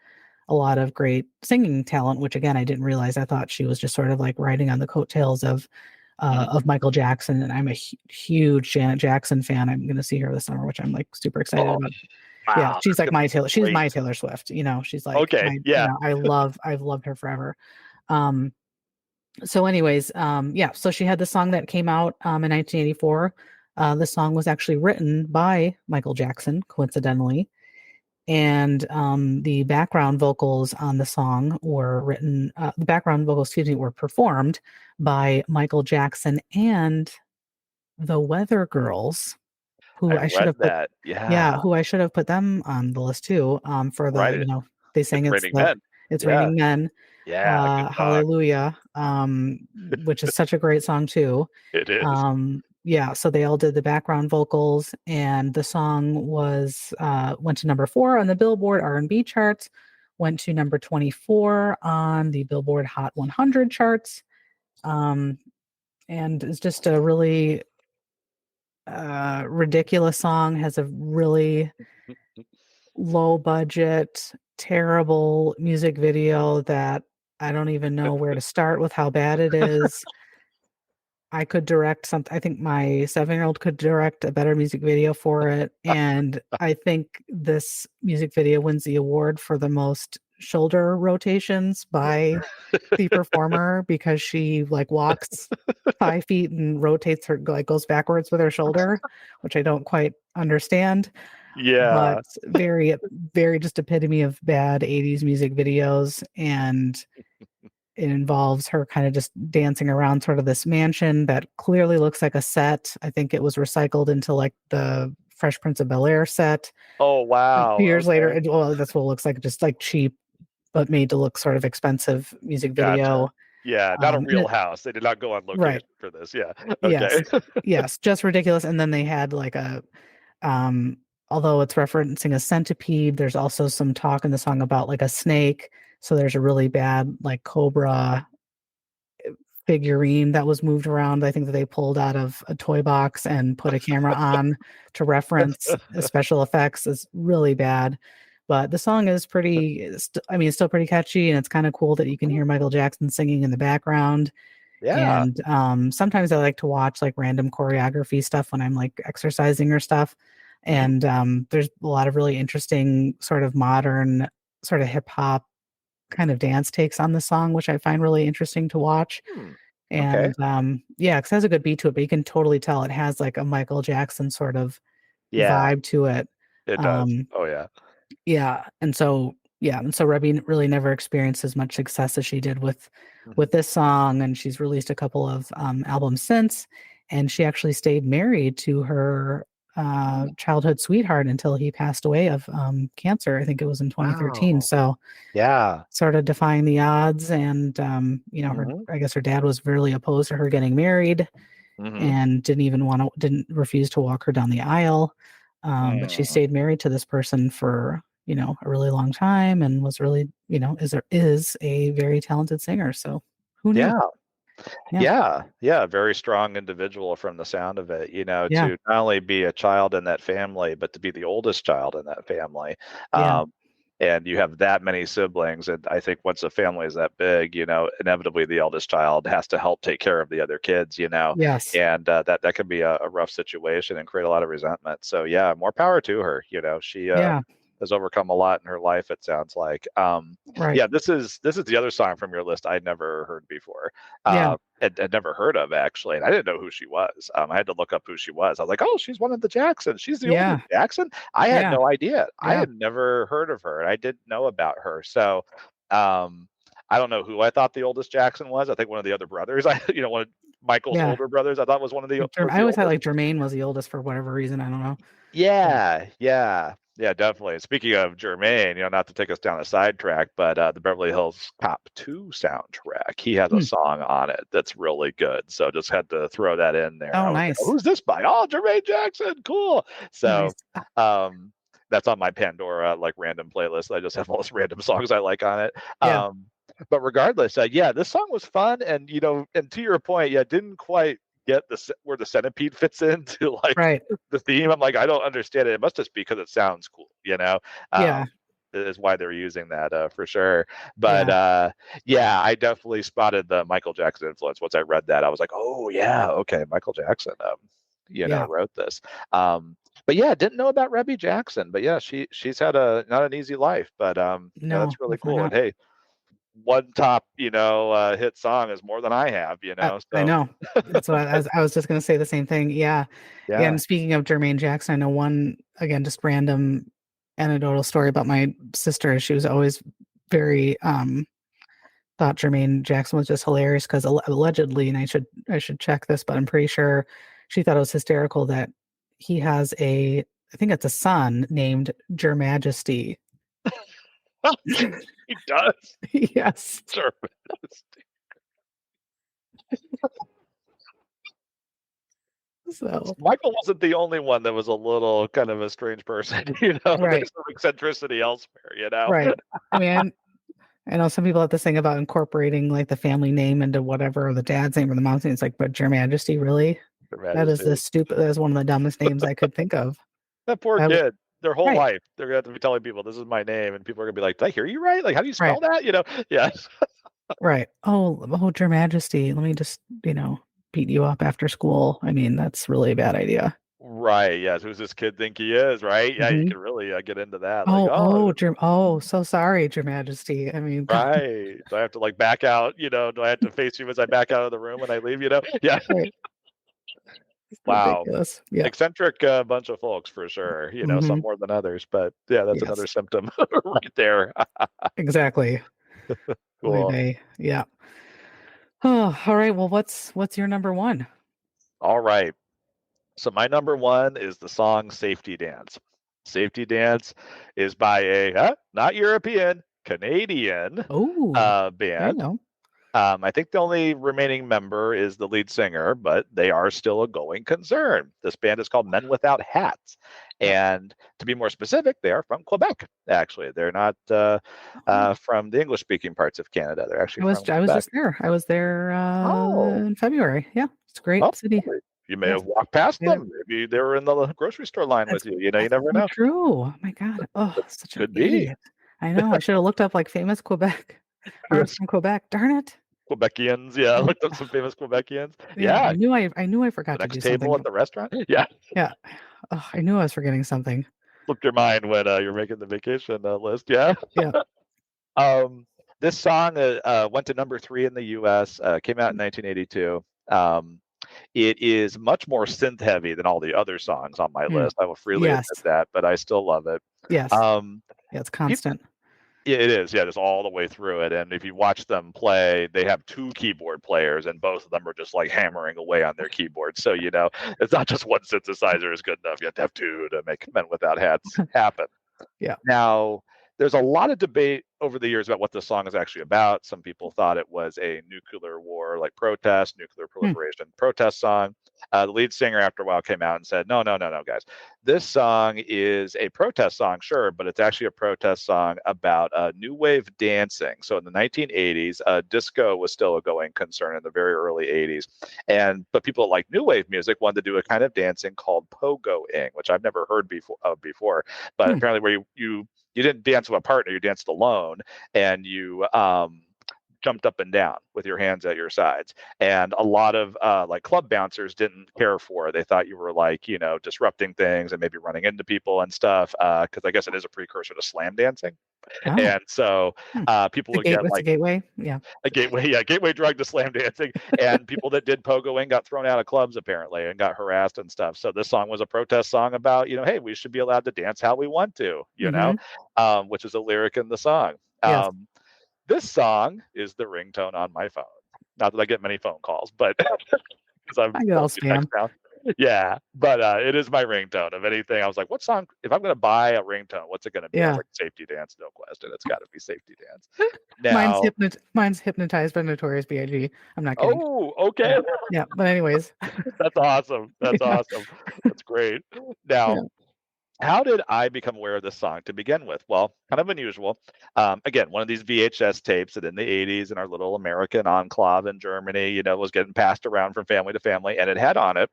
a lot of great singing talent, which again I didn't realize. I thought she was just sort of like riding on the coattails Mhm. of Michael Jackson, and I'm a huge Janet Jackson fan. I'm going to see her this summer, which I'm like super excited Oh about. Yeah, wow, she's that's like gonna my be Taylor. She's my great. Taylor Swift. She's like Okay. my. Yeah. I've loved her forever. Um, so, anyways, yeah. So she had the song that came out in 1984. The song was actually written by Michael Jackson, coincidentally, and the background vocals on the song were written. The background vocals, excuse me, were performed by Michael Jackson and the Weather Girls, I who I should read have put. that. Yeah, Yeah. who I should have put them on the list too. For the, Right. they sang It's raining the men. It's Yeah. Raining Men, Yeah. Good song. Hallelujah, which is such a great song too. It is. Yeah, so they all did the background vocals, and the song went to number 4 on the Billboard R&B charts, went to number 24 on the Billboard Hot 100 charts, um, and it's just a really ridiculous song. Has a really low budget, terrible music video that I don't even know where to start with how bad it is. I could direct something. I think my 7-year-old could direct a better music video for it. And I think this music video wins the award for the most shoulder rotations by the performer because she like walks 5 feet and rotates her, like goes backwards with her shoulder, which I don't quite understand, but Yeah. very, very just epitome of bad 80s music videos. And it involves her kind of just dancing around sort of this mansion that clearly looks like a set. I think it was recycled into like the Fresh Prince of Bel-Air set. Oh A few wow. years later, Okay. well, that's what it looks like, just like cheap, but made to look sort of expensive music Gotcha. video. Yeah. Not a And real house. They did not go on right. location for this. Yeah. Yes. Okay. Yes. Just ridiculous. And then they had like um, although it's referencing a centipede, there's also some talk in the song about like a snake. So there's a really bad like cobra figurine that was moved around. I think that they pulled out of a toy box and put a camera on to reference the special effects. Is really bad. But the song is I mean, it's still pretty catchy, and it's kind of cool that you can Mhm. hear Michael Jackson singing in the background. Yeah. And sometimes I like to watch like random choreography stuff when I'm like exercising or stuff. Mhm. And there's a lot of really interesting sort of modern, sort of hip hop kind of dance takes on the song, which I find really interesting to watch. Hmm. Okay. And yeah, because it has a good beat to it, but you can totally tell it has like a Michael Jackson sort of Yeah. vibe to it. It does. Um, Oh yeah. and so Rebby really never experienced as much success as she did with Mhm. this song, and she's released a couple of albums since, and she actually stayed married to her childhood sweetheart until he passed away of cancer. I think it was in 2013. Wow. So Yeah. sort of defying the odds, and Hmm. I guess her dad was really opposed to her getting married, Hmm. and didn't refuse to walk her down the aisle. But she Mm. stayed married to this person for a really long time, and was really is a very talented singer. So who knew? Yeah. Yeah, Yeah, yeah, very strong individual from the sound of it, yeah, to not only be a child in that family, but to be the oldest child in that family. yeah, Um, and you have that many siblings, and I think once a family is that big, inevitably the eldest child has to help take care of the other kids, yes, and that can be a rough situation and create a lot of resentment. So yeah, more power to her. She yeah, has overcome a lot in her life. It sounds like. right, Yeah, this is the other song from your list I'd never heard before. yeah, Had never heard of actually, and I didn't know who she was. I had to look up who she was. I was like, oh, she's one of the Jacksons. She's the oldest yeah, Jackson. I had yeah, no idea. I yeah, had never heard of her. I didn't know about her. So, um, I don't know who I thought the oldest Jackson was. I think one of the other brothers. One of Michael's yeah. older brothers. I thought was I the always thought oldest. like Jermaine was the oldest for whatever reason. I don't know. Yeah. Yeah, yeah, yeah, definitely. Speaking of Jermaine, not to take us down a sidetrack, but the Beverly Hills Cop 2 soundtrack, he has a Hmm. song on it that's really good. So just had to throw that in there. Oh, I was like, oh, nice, who's this by? Oh, Jermaine Jackson, cool. nice. So um, that's on my Pandora like random playlist. I just have all those random songs I like on it. Yeah, But regardless, yeah, this song was fun, and and to your point, yeah, didn't quite get where the centipede fits into like right. the theme. I'm like, I don't understand it. It must just be because it sounds cool, Yeah, is why they're using that for sure. But yeah, yeah, I definitely spotted the Michael Jackson influence. Once I read that, I was like, oh yeah, okay, Michael Jackson, yeah. wrote this. But yeah, didn't know about Rebby Jackson. But yeah, she's had a not an easy life, but yeah, No, that's really definitely cool. And not. hey, one top, hit song is more than I have, I so know. That's what I was just gonna say the same thing. Yeah. Yeah, yeah. and speaking of Jermaine Jackson, I know one, again, just random anecdotal story about my sister. She was always very thought Jermaine Jackson was just hilarious because allegedly, and I should check this, but I'm pretty sure she thought it was hysterical that he has I think it's a son named Jer Majesty. He does. Yes. Sure. So, Michael wasn't the only one that was a little kind of a strange person, right, There's some eccentricity elsewhere. right. I mean, I know some people have this thing about incorporating like the family name into whatever, or the dad's name or the mom's name. It's like, but Your Majesty, really? Her That is the Majesty. stupid. That is one of the dumbest names I could think of. That poor I w- kid. Their whole right, life, they're gonna have to be telling people this is my name, and people are gonna be like, "Did I hear you right? Like, how do you right, spell that?" Yeah. right. Oh, Your Majesty. Let me just beat you up after school. I mean, that's really a bad idea. Right. Yes. Who's this kid think he is? Right. Yeah. You Hmm. can really get into that. Like, So sorry, Your Majesty. I mean, God, right. Do I have to like back out? Do I have to face you as I back out of the room when I leave? Yeah. right. It's Wow. ridiculous. Yeah. Eccentric bunch of folks for sure. Some Hmm. more than others, but yeah, that's Yes. another symptom right there. Exactly. Oy Cool. vey. Yeah. Oh, all right. Well, what's your number one? All right. So my number one is the song Safety Dance. Safety Dance is by a not European, Canadian Oh, there you band. go. I think the only remaining member is the lead singer, but they are still a going concern. This band is called Men Without Hats. Oh, And to be more specific, they are from Quebec, actually. They're not oh, from the English speaking parts of Canada. They're actually from I was Quebec. just there. I was there Oh, in February. Yeah, it's a oh, great city. really? You may Yes, have walked past yeah, them. Maybe they were in the grocery store line with you. You that's never so know. true. Oh my God. Oh, such an Could be. idiot. I know. I should have looked up like famous Quebec or from Quebec. Darn it. Quebecians. Yeah, I Oh, looked up some famous Quebecians. yeah, Yeah, I knew I the forgot to next do table at something. the restaurant. Yeah, Yeah. Oh, I knew I was forgetting something. slipped your mind when you're making the vacation list. Yeah. Yeah. Um, this song went to number 3 in the U.S. Came out in 1982. It is much more synth heavy than all the other songs on my Mm. list. I will freely Yes. admit that, but I still love it. Yes. Um, Yeah, it's peop constant. Yeah, it is. Yeah, just all the way through it. And if you watch them play, they have two keyboard players, and both of them are just like hammering away on their keyboard. So, it's not just one synthesizer is good enough. You have to have two to make Men Without Hats happen. Yeah. Now, there's a lot of debate over the years about what the song is actually about. Some people thought it was a nuclear war, like protest, nuclear Hmm. proliferation protest song. The lead singer, after a while, came out and said, no, no, no, no, guys. This song is a protest song, sure, but it's actually a protest song about new wave dancing. So in the 1980s, disco was still a going concern in the very early 80s. But people that like new wave music wanted to do a kind of dancing called pogoing, which I've never heard before. But Hmm. apparently where you didn't dance with a partner, you danced alone, and you jumped up and down with your hands at your sides. And a lot of like club bouncers didn't care for it. They thought you were like, disrupting things and maybe running into people and stuff. Because I guess it is a precursor to slam dancing. Oh. And so Hmm. people would get It's a like gateway. Yeah. a gateway, yeah, gateway drug to slam dancing. And people that did pogoing got thrown out of clubs apparently and got harassed and stuff. So this song was a protest song about, hey, we should be allowed to dance how we want to, Mm-hmm. which is a lyric in the song. Yes. This song is the ringtone on my phone. Not that I get many phone calls, but because I'm I get all multi-text spam. now. Yeah, but it is my ringtone. Of anything, I was like, what song? If I'm going to buy a ringtone, what's it going to be? I was Yeah. like, Safety Dance, no question. It's got to be Safety Dance. Mine's Now, mine's hypnotized by Notorious B.I.G. I'm not kidding. oh, okay. Yeah. Yeah. But anyways. That's awesome. That's Yeah. awesome. That's great. Yeah. Now, how did I become aware of this song to begin with? Well, kind of unusual. Again, one of these VHS tapes that in the 80s in our little American enclave in Germany, was getting passed around from family to family, and it had on it.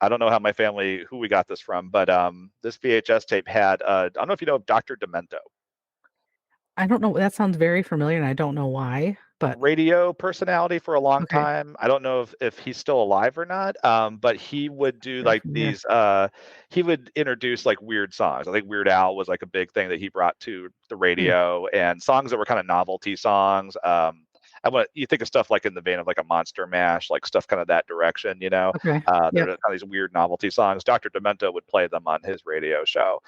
I don't know how my family, who we got this from, but this VHS tape had, I don't know if you know Dr. Demento. I don't know. That sounds very familiar, and I don't know why, but Radio personality for a long okay. time. I don't know if he's still alive or not. But he would do Very like familiar. these. He would introduce like weird songs. I think Weird Al was like a big thing that he brought to the Hmm. radio, and songs that were kind of novelty songs. You think of stuff like in the vein of like a Monster Mash, like stuff kind of that direction. Okay. They're Yep. kind of these weird novelty songs. Dr. Demento would play them on his radio show.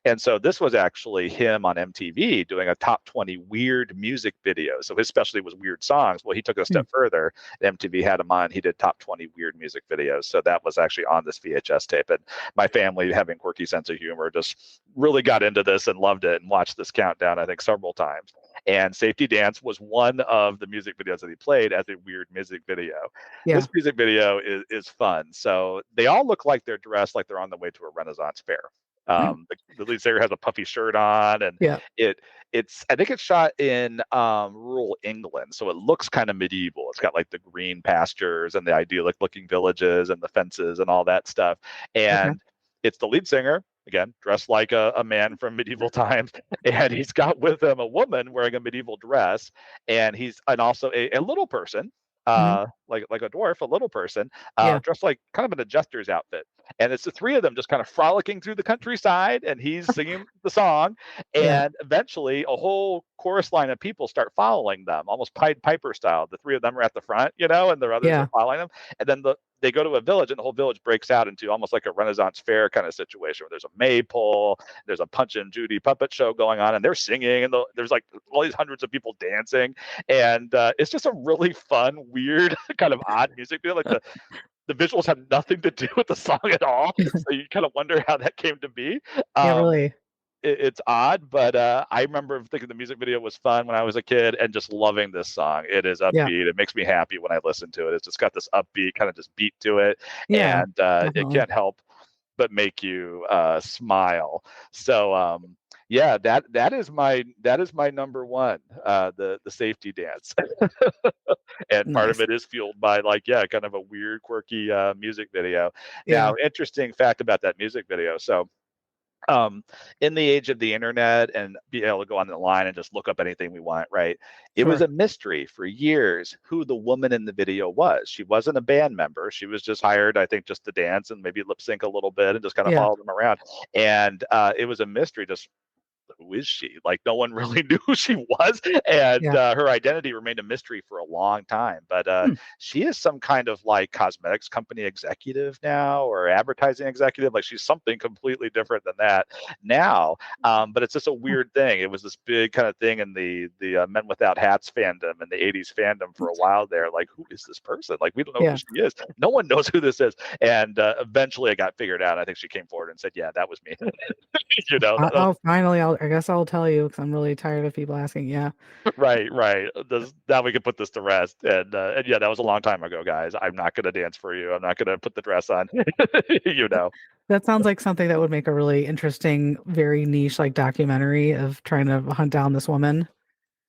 And so this was actually him on MTV doing a top 20 weird music video. So his specialty was weird songs. Well, he took it a Hmm. step further. MTV had him on. He did top 20 weird music videos. So that was actually on this VHS tape. And my family, having quirky sense of humor, just really got into this and loved it and watched this countdown, I think, several times. And Safety Dance was one of the music videos that he played as a weird music video. Yeah. This music video is fun. So they all look like they're dressed like they're on the way to a Renaissance fair. Hmm. The lead singer has a puffy shirt on, and Yeah. it's I think it's shot in rural England, so it looks kind of medieval. It's got like the green pastures and the idyllic looking villages and the fences and all that stuff. Okay. And it's the lead singer again dressed like a man from medieval times, and he's got with him a woman wearing a medieval dress, and also a little person. Hmm. Like a dwarf, a little person, Yeah. dressed like kind of in a jester's outfit, and it's the three of them just kind of frolicking through the countryside, and he's singing the song, Yeah. and eventually a whole chorus line of people start following them, almost Pied Piper style. The three of them are at the front, and the others Yeah. are following them, and then they go to a village, and the whole village breaks out into almost like a Renaissance fair kind of situation where there's a maypole, there's a Punch and Judy puppet show going on, and they're singing, and there's like all these hundreds of people dancing, and it's just a really fun, weird, kind of odd music video. Like the visuals have nothing to do with the song at all, so you kind of wonder how that came to be. Yeah. Um, Really. it's odd, but I remember thinking the music video was fun when I was a kid and just loving this song. It is Yeah. upbeat. It makes me happy when I listen to it. It's just got this upbeat kind of just beat to it, Yeah. and it Definitely. can't help but make you smile. So yeah, that is my number one, the Safety Dance, and part of Nice. it is fueled by like yeah, kind of a weird, quirky music video. Yeah. Now, interesting fact about that music video. So in the age of the internet and be able to go on the line and just look up anything we want, right? It was Sure. a mystery for years who the woman in the video was. She wasn't a band member. She was just hired, I think, just to dance and maybe lip sync a little bit and just kind of Yeah. follow them around. And it was a mystery just who is she? Like no one really knew who she was, and Yeah. her identity remained a mystery for a long time. But Hmm. she is some kind of like cosmetics company executive now, or advertising executive. Like she's something completely different than that now. But it's just a weird thing. It was this big kind of thing in the Men Without Hats fandom and the '80s fandom for a while there. Like, who is this person? Like, we don't know who Yeah. she is. No one knows who this is. And eventually, it got figured out. I think she came forward and said, "Yeah, that was me." you know, that, Oh, finally, I guess I'll tell you because I'm really tired of people asking. Yeah. right, right. Now we can put this to rest. And yeah, that was a long time ago, guys. I'm not going to dance for you. I'm not going to put the dress on. you know. That sounds like something that would make a really interesting, very niche like documentary of trying to hunt down this woman,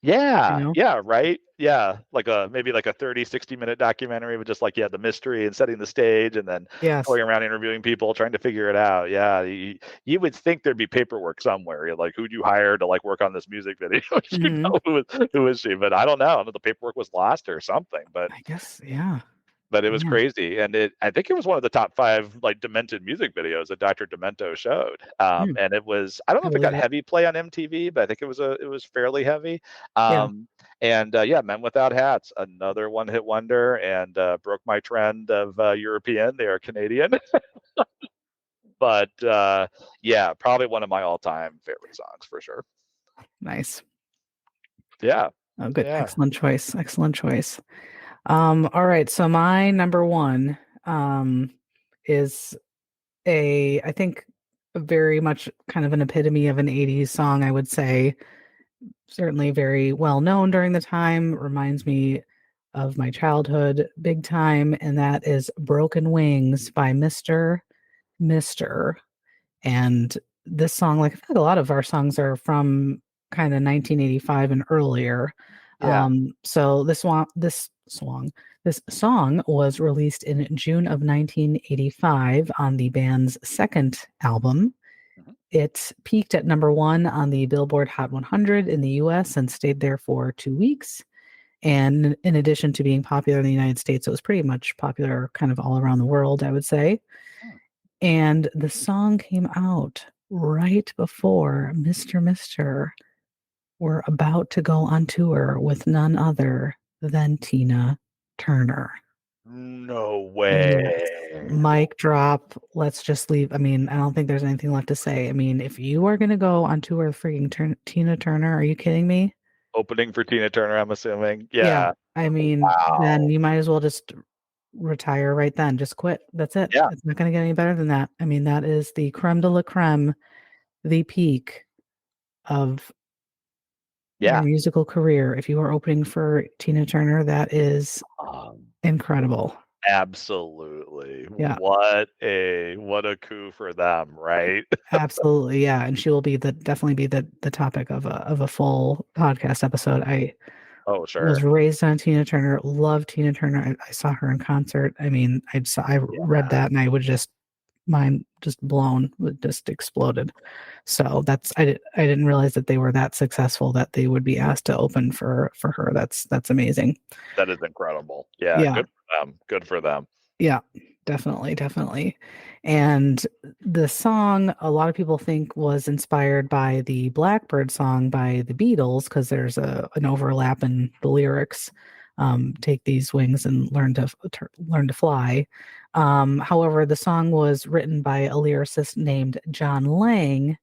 you Yeah, know? yeah, right. Yeah, like a maybe like a 30, 60-minute documentary with just like yeah, the mystery and setting the stage and then Yes. going around interviewing people trying to figure it out. Yeah, you would think there'd be paperwork somewhere. You're like, who'd you hire to like work on this music video? you Hmm. know who is she? But I don't know. I don't know. The paperwork was lost or something. But I guess, yeah. but it was Man, crazy, and I think it was one of the top 5 like demented music videos that Dr. Demento showed. mm, And it was, I don't know I if it got believe it. heavy play on MTV, but I think it was fairly heavy. Yeah. And yeah, Men Without Hats, another one-hit wonder, and broke my trend of European. They are Canadian, but yeah, probably one of my all-time favorite songs for sure. Nice. Yeah, Oh, good. yeah. Excellent choice. Excellent choice. All right. So my number one is I think very much kind of an epitome of an 80s song, I would say. Certainly very well known during the time, reminds me of my childhood big time, and that is Broken Wings by Mr. And this song, like I feel like a lot of our songs are from kind of 1985 and earlier. Yeah. So this song was released in June of 1985 on the band's second album. Mhm. It peaked at number one on the Billboard Hot 100 in the US and stayed there for 2 weeks. And in addition to being popular in the United States, it was pretty much popular kind of all around the world, I would say. Mm. And the song came out right before Mr. were about to go on tour with none other than Tina Turner. No Yes. way. Mic drop. Let's just leave. I mean, I don't think there's anything left to say. I mean, if you are going to go on tour with freaking Tina Turner, are you kidding me? Opening for Tina Turner, I'm assuming. Yeah. Yeah. I mean, then Wow. you might as well just retire right then. Just quit. That's it. Yeah. It's not going to get any better than that. I mean, that is the creme de la creme, the peak of your Yeah. musical career. If you are opening for Tina Turner, that is Um, incredible. absolutely. Yeah. What a coup for them, right? Absolutely, yeah, and she will be definitely be the topic of a full podcast episode. I Oh, was sure. raised on Tina Turner, loved Tina Turner. I saw her in concert. I mean, I read Yeah. that and I would just mind just blown, would just exploded. So I didn't realize that they were that successful that they would be asked to open for her. That's amazing. That is incredible. Yeah, Yeah. good for them. Good for them. Yeah, definitely, definitely. And the song, a lot of people think was inspired by the Blackbird song by the Beatles because there's an overlap in the lyrics. Take these wings and learn to fly. However, the song was written by a lyricist named John Lang,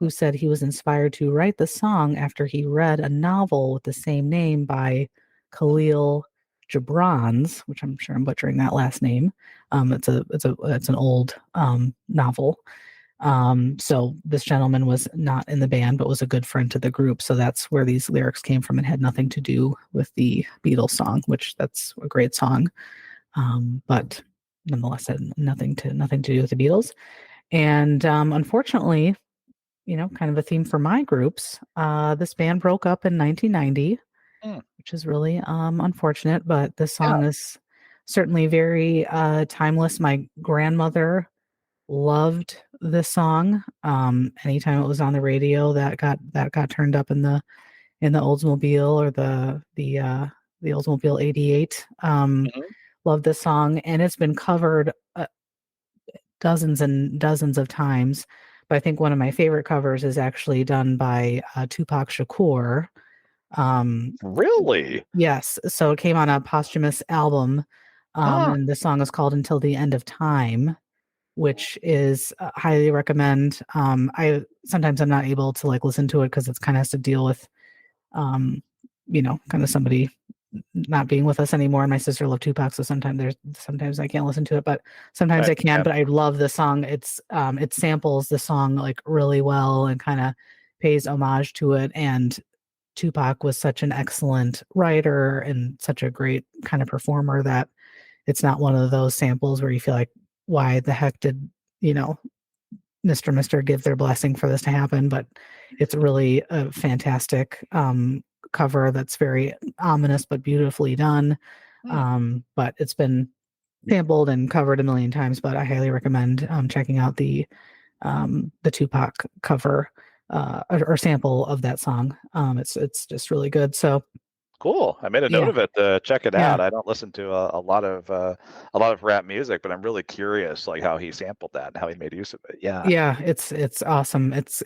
who said he was inspired to write the song after he read a novel with the same name by Khalil Gibran's, which I'm sure I'm butchering that last name. It's an old novel. So this gentleman was not in the band, but was a good friend to the group. So that's where these lyrics came from and had nothing to do with the Beatles song, which that's a great song. But nonetheless, had nothing to do with the Beatles. And unfortunately, kind of a theme for my groups. This band broke up in 1990, Mm, which is really unfortunate. But this yeah. song is certainly very timeless. My grandmother loved this song. Anytime it was on the radio, that got turned up in the Oldsmobile or the Oldsmobile 88. Mhm. Loved this song, and it's been covered dozens and dozens of times But I think one of my favorite covers is actually done by Tupac Shakur. Really? Yes, so it came on a posthumous album, Huh. and the song is called "Until the End of Time," which is highly recommend. I sometimes I'm not able to like listen to it because it's kind of has to deal with, um, kind of somebody not being with us anymore. And my sister loved Tupac, so sometimes I can't listen to it, but sometimes I I can. can. But I love the song. It samples the song like really well and kind of pays homage to it. And Tupac was such an excellent writer and such a great kind of performer that it's not one of those samples where you feel like, why the heck did, you know, Mr. give their blessing for this to happen? But it's really a fantastic cover that's very ominous but beautifully done. Hmm. But it's been sampled and covered a million times, but I highly recommend checking out the Tupac cover or sample of that song. It's just really good. So Cool. I made a note yeah, of it to check it yeah, out. I don't listen to a lot of rap music, but I'm really curious, like how he sampled that and how he made use of it. Yeah. yeah. It's awesome. It's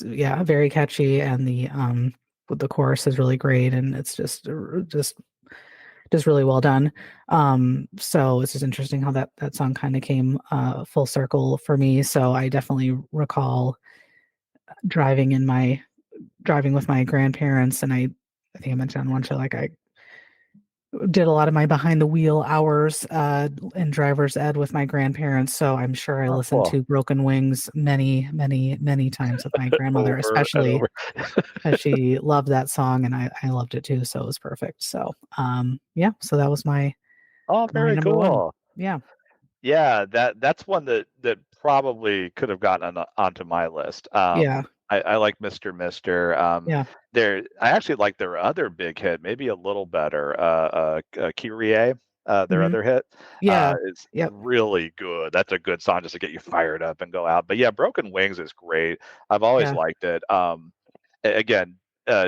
yeah, very catchy, and the chorus is really great, and it's just really well done. So it's just interesting how that song kind of came full circle for me. So I definitely recall driving in my driving with my grandparents, and I think I mentioned on one show like I did a lot of my behind the wheel hours in driver's ed with my grandparents. So I'm sure I Oh, listened cool. to Broken Wings many, many, many times with my grandmother, Over and especially over. as she loved that song and I loved it too. So it was perfect. So yeah, so that was Oh, my very number one. cool. Yeah. Yeah, that's one that probably could have gotten onto my list. Yeah. I like Mr. Yeah. I actually like their other big hit, maybe a little better. Kyrie, their Hmm. other hit, Yeah. is Yep. really good. That's a good song just to get you fired up and go out. But yeah, Broken Wings is great. I've always Yeah. liked it. Again,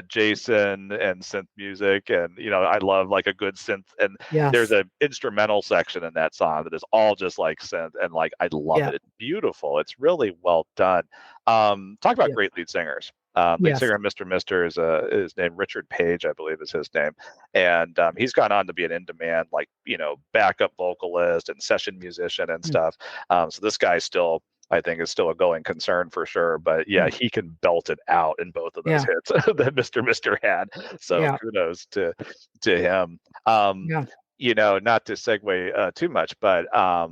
Jason and synth music, and I love like a good synth. And there's Yes. a instrumental section in that song that is all just like synth, and like I love Yeah. it. It's beautiful. It's really well done. Talk about Yep. great lead singers. Lead Yes. singer of Mr. is named Richard Page, I believe is his name, and he's gone on to be an in-demand like backup vocalist and session musician and Mm. stuff. So this guy still, I think, is still a going concern for sure. But yeah, Mm. he can belt it out in both of those Yeah. hits that Mr. had. So Yeah. kudos to him. Um, Yeah. Not to segue too much, but I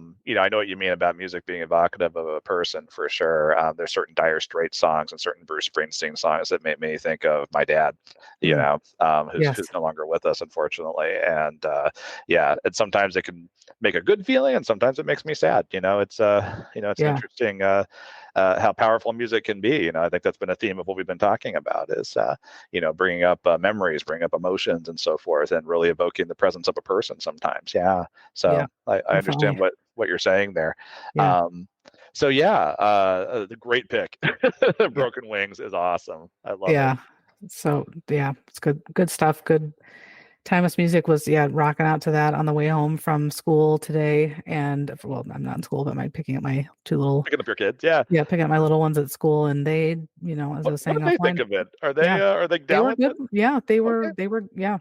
know what you mean about music being evocative of a person for sure. There's certain Dire Straits songs and certain Bruce Springsteen songs that make me think of my dad, Mm. who's Yes. no longer with us, unfortunately. And yeah, and sometimes it can make a good feeling, and sometimes it makes me sad. It's Yeah. interesting how powerful music can be. I think that's been a theme of what we've been talking about is bringing up memories, bringing up emotions, and so forth, and really evoking the presence of a person sometimes. Yeah. Yeah. So I understand Definitely. what you're saying there. Yeah. Um, so yeah, the great pick, Yeah. Broken Wings is awesome. I love it. Yeah. So yeah, it's good stuff. Good. Timeless music was yeah, rocking out to that on the way home from school today. And well, I'm not in school, but I'm picking up my two little Picking up your kids, yeah. yeah, picking up my little ones at school, and they, as I was What saying do they think offline, of it? yeah, Are they they down were with good. it? Yeah, Okay, yeah,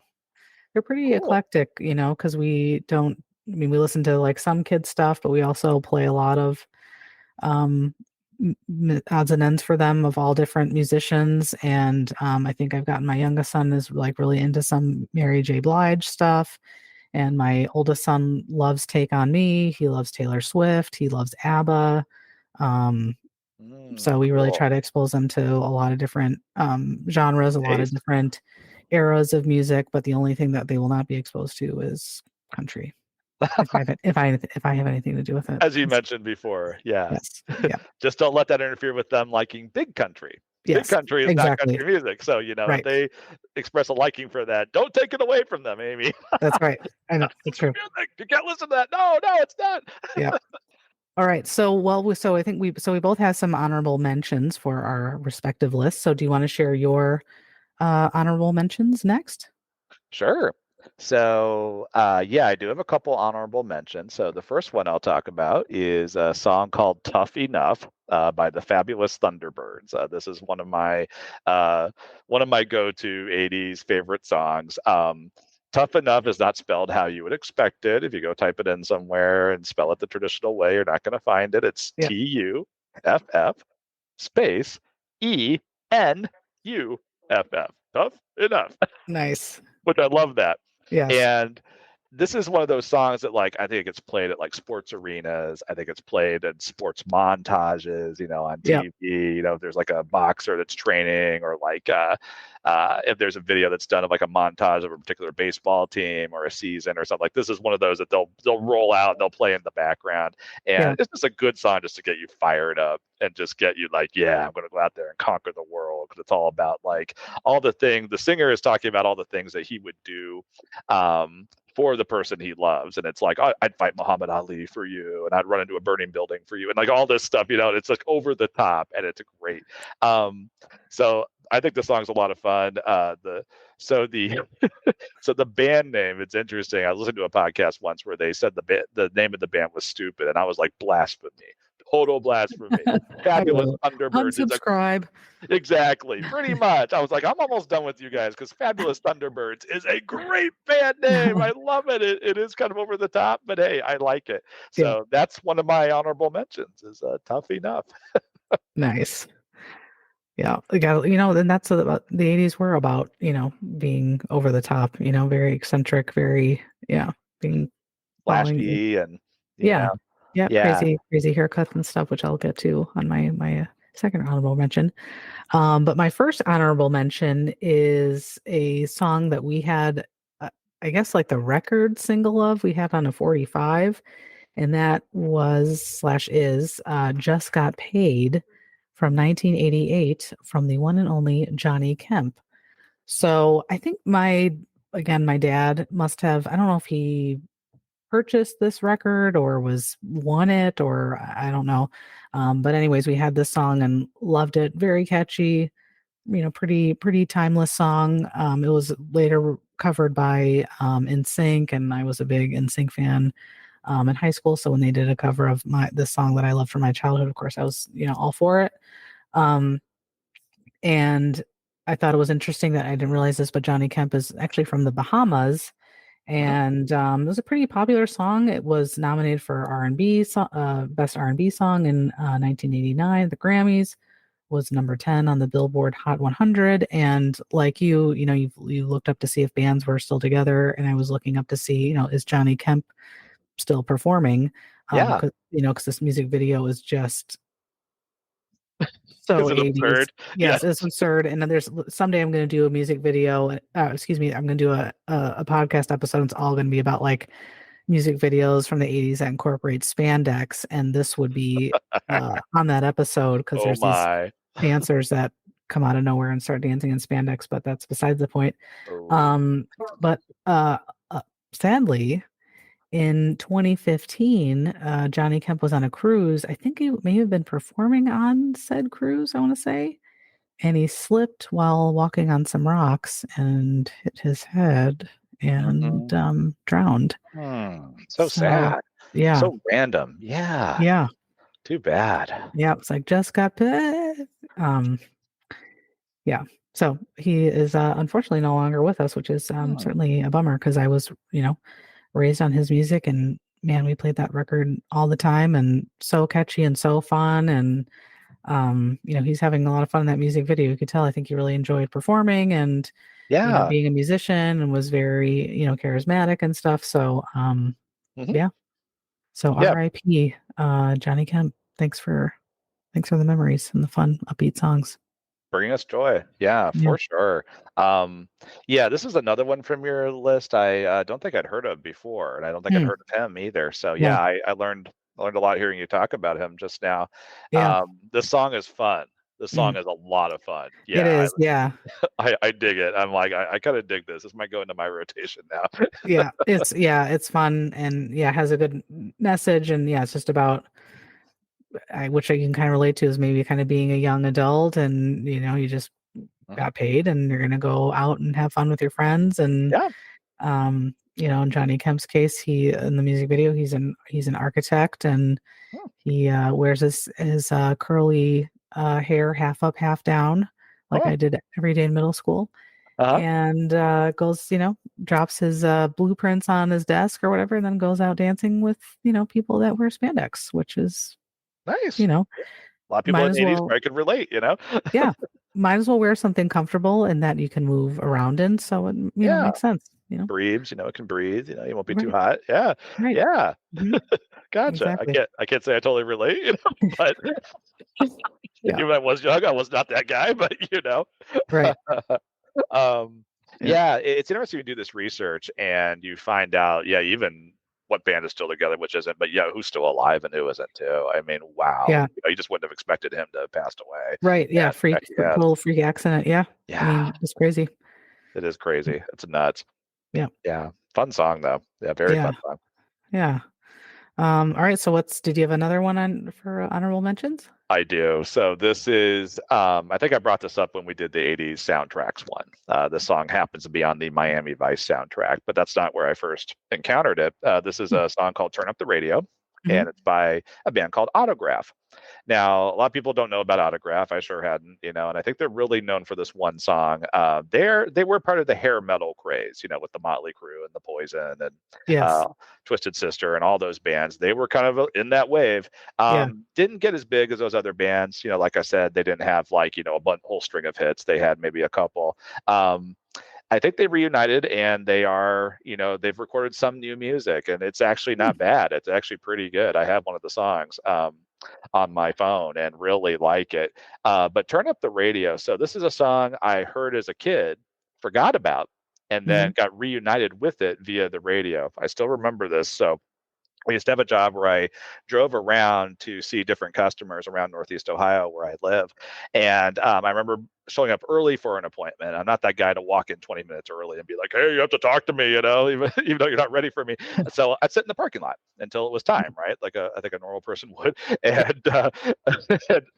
they're pretty cool. eclectic, because we don't. I mean, we listen to like some kids stuff, but we also play a lot of um odds and ends for them of all different musicians. And I think I've gotten my youngest son is like really into some Mary J. Blige stuff, and my oldest son loves Take on Me. He loves Taylor Swift. He loves ABBA. Um, so we really Cool. try to expose them to a lot of different genres, a lot of Taste. different eras of music. But the only thing that they will not be exposed to is country. If I have anything to do with it. As you mentioned before, yeah. Yes. Yeah. Just don't let that interfere with them liking big country. Big Yes. country is not Exactly. country music. So, if Right. they express a liking for that, don't take it away from them, Amy. That's right. I know. It's Country true. music. You can't listen to that. No, no, it's not. Yeah. All right. So, well, so I think we both have some honorable mentions for our respective lists. So, do you want to share your honorable mentions next? Sure. So, yeah, I do have a couple honorable mentions. So the first one I'll talk about is a song called "Tough Enough" by the Fabulous Thunderbirds. This is one of my go-to '80s favorite songs. Tough Enough is not spelled how you would expect it. If you go type it in somewhere and spell it the traditional way, you're not going to find it. It's Yep. Tuff space ENUFF. Tough enough. Nice. Which I love that. Yes. And this is one of those songs that like I think it gets played at like sports arenas. I think it's played in sports montages, on Yep. TV. If there's like a boxer that's training, or like if there's a video that's done of like a montage of a particular baseball team or a season or something, like this is one of those that they'll roll out and they'll play in the background. And Yeah. it's just a good song just to get you fired up and just get you like, yeah, I'm gonna go out there and conquer the world, because it's all about like all the things the singer is talking about, all the things that he would do for the person he loves. And it's like, I'd fight Muhammad Ali for you, and I'd run into a burning building for you, and like all this stuff, it's like over the top, and it's great. So I think the song's a lot of fun. So the band name, it's interesting. I listened to a podcast once where they said the name of the band was stupid, and I was like, blasphemy. Total blasphemy. Fabulous Thunderbirds. Unsubscribe. Exactly, pretty much. I was like, I'm almost done with you guys, because Fabulous Thunderbirds is a great band name. I love it. It is kind of over the top, but hey, I like it. So that's one of my honorable mentions, is Tough Enough. Nice. Yeah, and that's what the '80s were about, being over the top, very eccentric, very, being following. Flashy and Yeah. Yeah, yeah. crazy haircuts and stuff, which I'll get to on my second honorable mention. But my first honorable mention is a song that we had, I guess, like the record single of we had on a 45, and that was/is "Just Got Paid" from 1988 from the one and only Johnny Kemp. So I think my dad must have, I don't know if he purchased this record or won it, or I don't know. But anyways, we had this song and loved it. Very catchy, pretty timeless song. It was later covered by NSYNC, and I was a big NSYNC fan in high school. So when they did a cover of this song that I loved from my childhood, of course I was all for it. And I thought it was interesting that I didn't realize this, but Johnny Kemp is actually from the Bahamas. And it was a pretty popular song. It was nominated for R&B Best R&B Song in 1989. The Grammys, was number 10 on the Billboard Hot 100. And like you looked up to see if bands were still together, and I was looking up to see, is Johnny Kemp still performing? Yeah. Because this music video is just so Is it 80s. absurd? Yes, it's absurd. And then someday I'm going to do a music video. I'm going to do a podcast episode. It's all going to be about like music videos from the 80s that incorporate spandex. And this would be on that episode, because there's these dancers that come out of nowhere and start dancing in spandex, but that's besides the point. But sadly, in 2015, Johnny Kemp was on a cruise. I think he may have been performing on said cruise, I want to say. And he slipped while walking on some rocks and hit his head and drowned. So sad. Yeah. So random. Yeah. Yeah. Too bad. Yeah. It's like, just got paid. Yeah. So he is unfortunately no longer with us, which is certainly a bummer, because I was, raised on his music, and man, we played that record all the time, and so catchy and so fun. And he's having a lot of fun in that music video. You could tell, I think he really enjoyed performing and being a musician, and was very charismatic and stuff. So yeah. So R.I.P. Johnny Kemp. Thanks for the memories and the fun upbeat songs. Bringing us joy. Yeah, for sure. This is another one from your list I don't think I'd heard of before, and I don't think I'd heard of him either. So I learned a lot hearing you talk about him just now. The song is fun. The song is a lot of fun. Yeah, it is. I dig it. I'm like, I kind of dig this. This might go into my rotation now. It's fun, and has a good message, and it's just about, which I can kind of relate to, is maybe kind of being a young adult, and you just got paid, and you're gonna go out and have fun with your friends, and In Johnny Kemp's case, he in the music video, he's an architect, and Oh, he wears his curly hair half up, half down, like oh, I did every day in middle school, uh-huh. and goes, drops his blueprints on his desk or whatever, and then goes out dancing with people that wear spandex, which is Nice. you know A lot of people might in as the 80s well, probably could relate, yeah, might as well wear something comfortable and that you can move around in, so it Yeah. makes sense. Breathes, it can breathe, you won't be too Right, hot. Yeah. right. Yeah. Hmm. Gotcha. I Exactly. can't say I totally relate, but Yeah. even when I was young, I was not that guy, but Right. Um, Yeah. yeah, it's interesting to do this research and you find out, yeah, even what band is still together, which isn't, but yeah, who's still alive and who isn't too. I mean, wow, Yeah. you just wouldn't have expected him to have passed away. Right. Yeah. And yeah, Total freak accident. Yeah. I yeah, mean, it's crazy. it is crazy. It's nuts. Yeah. Yeah, fun song though. Yeah, very Yeah. fun song. Yeah. All right. So did you have another one for honorable mentions? I do. So this is, I think I brought this up when we did the 80s soundtracks one. The song happens to be on the Miami Vice soundtrack, but that's not where I first encountered it. This is a song called Turn Up the Radio, Mm-hmm. and it's by a band called Autograph. Now, a lot of people don't know about Autograph. I sure hadn't, and I think they're really known for this one song. They were part of the hair metal craze, with the Motley Crue and the Poison and Yes. Twisted Sister and all those bands. They were kind of in that wave. Yeah. Didn't get as big as those other bands. Like I said, they didn't have like whole string of hits. They had maybe a couple. I think they reunited and they've recorded some new music and it's actually Hmm. not bad. It's actually pretty good. I have one of the songs on my phone and really like it. But Turn Up the Radio. So this is a song I heard as a kid, forgot about, and Hmm. then got reunited with it via the radio. I still remember this. So I used to have a job where I drove around to see different customers around Northeast Ohio where I live. And I remember showing up early for an appointment. I'm not that guy to walk in 20 minutes early and be like, hey, you have to talk to me, even though you're not ready for me. So I'd sit in the parking lot until it was time, right? Like I think a normal person would. And so